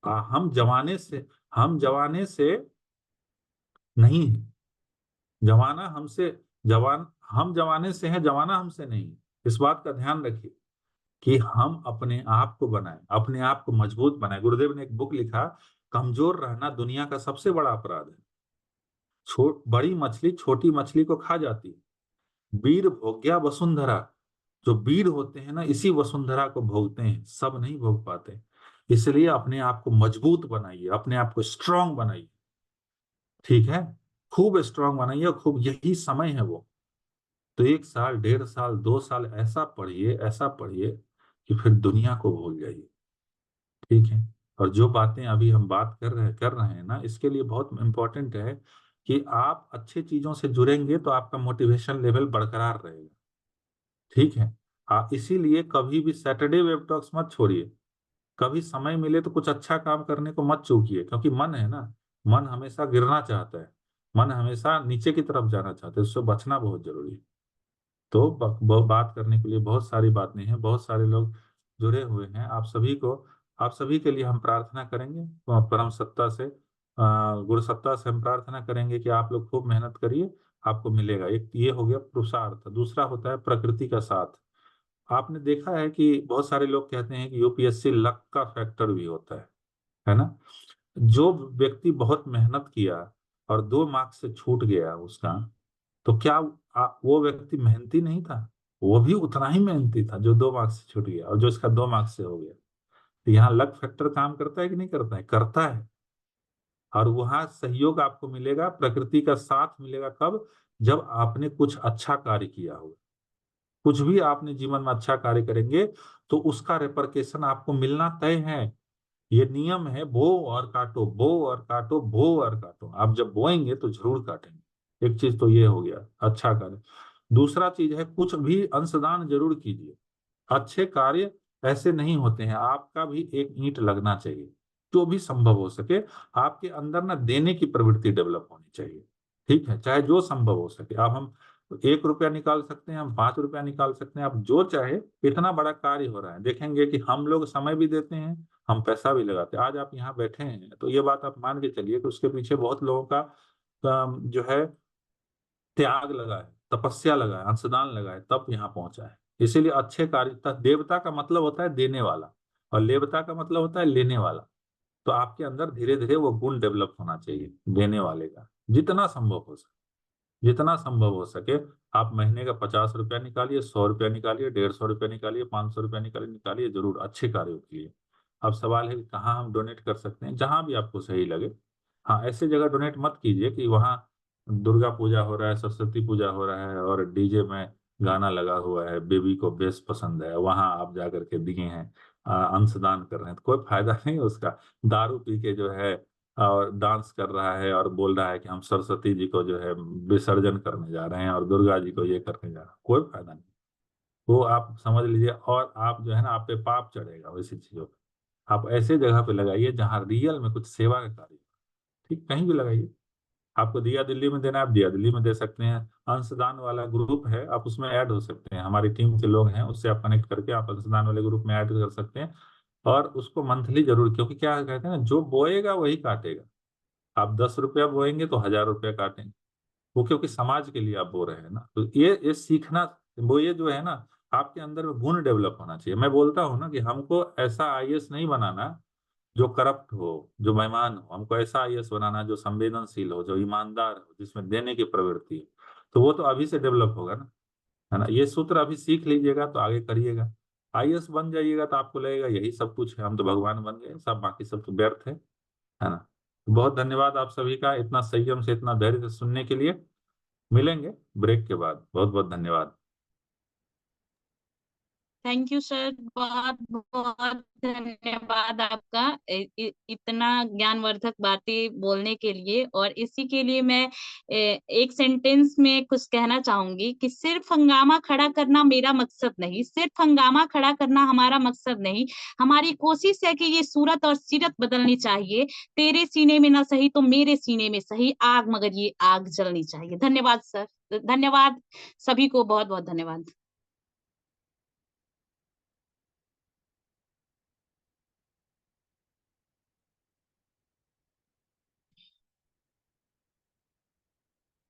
हम जमाने से नहीं है, जमाना हमसे, जवान हम जमाने से हैं, जमाना हमसे नहीं। इस बात का ध्यान रखिए कि हम अपने आप को बनाएं, अपने आप को मजबूत बनाएं। गुरुदेव ने एक बुक लिखा, कमजोर रहना दुनिया का सबसे बड़ा अपराध है। बड़ी मछली छोटी मछली को खा जाती है। वीर भोग्या वसुंधरा, जो वीर होते हैं ना, इसी वसुंधरा को भोगते हैं, सब नहीं भोग पाते। इसलिए अपने आप को मजबूत बनाइए, अपने आप को स्ट्रांग बनाइए, ठीक है? खूब स्ट्रांग बनाइए, खूब, यही समय है वो। तो 1 साल, 1.5 साल, 2 साल ऐसा पढ़िए, ऐसा पढ़िए कि फिर दुनिया को भूल जाइए, ठीक है? और जो बातें अभी हम बात कर रहे हैं ना, इसके लिए बहुत इंपॉर्टेंट है कि आप अच्छे चीजों से जुड़ेंगे तो आपका मोटिवेशन लेवल बरकरार रहेगा, ठीक है? इसीलिए कभी भी सैटरडे वेब टॉक्स मत छोड़िए। कभी समय मिले तो कुछ अच्छा काम करने को मत चूकिए, क्योंकि मन है ना, मन हमेशा गिरना चाहता है, मन हमेशा नीचे की तरफ जाना चाहता है, उससे बचना बहुत जरूरी है। तो बात करने के लिए बहुत सारी बातें हैं, बहुत सारे लोग जुड़े हुए हैं। आप सभी के लिए हम प्रार्थना करेंगे, परम सत्ता से, गुरु सत्ता से हम प्रार्थना करेंगे कि आप लोग खूब मेहनत करिए, आपको मिलेगा। एक ये हो गया पुरुषार्थ। दूसरा होता है प्रकृति का साथ। आपने देखा है कि बहुत सारे लोग कहते हैं कि यूपीएससी लक का फैक्टर भी होता है ना। जो व्यक्ति बहुत मेहनत किया और 2 मार्क्स से छूट गया उसका, तो क्या वो व्यक्ति मेहनती नहीं था? वो भी उतना ही मेहनती था जो 2 मार्क्स से छूट गया और जो इसका 2 मार्क्स से हो गया। तो यहाँ लक फैक्टर काम करता है कि नहीं करता है? करता है। और वहां सहयोग आपको मिलेगा, प्रकृति का साथ मिलेगा। कब? जब आपने कुछ अच्छा कार्य किया होगा। कुछ भी आपने जीवन में अच्छा कार्य करेंगे तो उसका रेपरकेशन आपको मिलना तय है। ये नियम है, बो और काटो, बो और काटो, बो और काटो। आप जब बोएंगे तो जरूर काटेंगे। एक चीज तो ये हो गया अच्छा कार्य। दूसरा चीज है, कुछ भी अंशदान जरूर कीजिए। अच्छे कार्य ऐसे नहीं होते हैं, आपका भी एक ईंट लगना चाहिए। जो भी संभव हो सके आपके अंदर ना देने की प्रवृत्ति डेवलप होनी चाहिए। ठीक है, चाहे जो संभव हो सके। अब हम 1 रुपया निकाल सकते हैं, हम 5 रुपया निकाल सकते हैं, आप जो चाहे। इतना बड़ा कार्य हो रहा है, देखेंगे कि हम लोग समय भी देते हैं, हम पैसा भी लगाते हैं। आज आप यहाँ बैठे हैं तो ये बात आप मान के चलिए कि उसके पीछे बहुत लोगों का जो है त्याग लगा है, तपस्या लगा है, अंशदान लगा है, तब यहाँ पहुंचा है। इसीलिए अच्छे कार्य, देवता का मतलब होता है देने वाला और लेवता का मतलब होता है लेने वाला। तो आपके अंदर धीरे धीरे वो गुण डेवलप होना चाहिए देने वाले का। जितना संभव हो सके, जितना संभव हो सके आप महीने का 50 रुपया निकालिए, 100 रुपया निकालिए, 150 रुपया निकालिए, 500 रुपया निकालिए जरूर अच्छे कार्यों के लिए। अब सवाल है कि कहाँ हम डोनेट कर सकते हैं? जहां भी आपको सही लगे। हाँ, ऐसे जगह डोनेट मत कीजिए कि वहाँ दुर्गा पूजा हो रहा है, सरस्वती पूजा हो रहा है और डीजे में गाना लगा हुआ है, बेबी को बेस पसंद है, वहां आप जाकर के दिए हैं, अंशदान कर रहे हैं, तो कोई फायदा नहीं उसका। दारू पी के जो है और डांस कर रहा है और बोल रहा है कि हम सरस्वती जी को जो है विसर्जन करने जा रहे हैं और दुर्गा जी को ये करने जा रहे हैं, कोई फायदा नहीं। वो आप समझ लीजिए, और आप जो है ना, आप पे पाप चढ़ेगा वैसी चीजों पे। आप ऐसे जगह पे लगाइए जहाँ रियल में कुछ सेवा का कार्य। ठीक, कहीं भी लगाइए। आपको दिया दिल्ली में देना है, आप दिया दिल्ली में दे सकते हैं। अंशदान वाला ग्रुप है, आप उसमें ऐड हो सकते हैं। हमारी टीम के लोग हैं, उससे आप कनेक्ट करके आप अंशदान वाले ग्रुप में ऐड कर सकते हैं। और उसको मंथली जरूर, क्योंकि क्या कहते हैं ना, जो बोएगा वही काटेगा। आप 10 रुपया बोएंगे तो 1000 रुपया काटेंगे। वो क्योंकि समाज के लिए आप बो रहे हैं ना, तो ये सीखना, वो ये जो है ना, आपके अंदर में गुण डेवलप होना चाहिए। मैं बोलता हूँ ना कि हमको ऐसा आईएएस नहीं बनाना जो करप्ट हो, जो बेईमान हो। हमको ऐसा आईएएस बनाना जो संवेदनशील हो, जो ईमानदार हो, जिसमें देने की प्रवृत्ति हो। तो वो तो अभी से डेवलप होगा ना, है ना। ये सूत्र अभी सीख लीजिएगा तो आगे करिएगा। आईएएस बन जाइएगा तो आपको लगेगा यही सब कुछ है, हम तो भगवान बन गए, सब बाकी सब तो व्यर्थ है ना। बहुत धन्यवाद आप सभी का, इतना संयम से, इतना धैर्य से सुनने के लिए। मिलेंगे ब्रेक के बाद। बहुत बहुत धन्यवाद। थैंक यू सर, बहुत बहुत धन्यवाद आपका इतना ज्ञानवर्धक बातें बोलने के लिए। और इसी के लिए मैं एक सेंटेंस में कुछ कहना चाहूंगी कि सिर्फ हंगामा खड़ा करना मेरा मकसद नहीं, सिर्फ हंगामा खड़ा करना हमारा मकसद नहीं। हमारी कोशिश है कि ये सूरत और सीरत बदलनी चाहिए। तेरे सीने में ना सही तो मेरे सीने में सही आग, मगर ये आग जलनी चाहिए। धन्यवाद सर, धन्यवाद सभी को, बहुत बहुत धन्यवाद।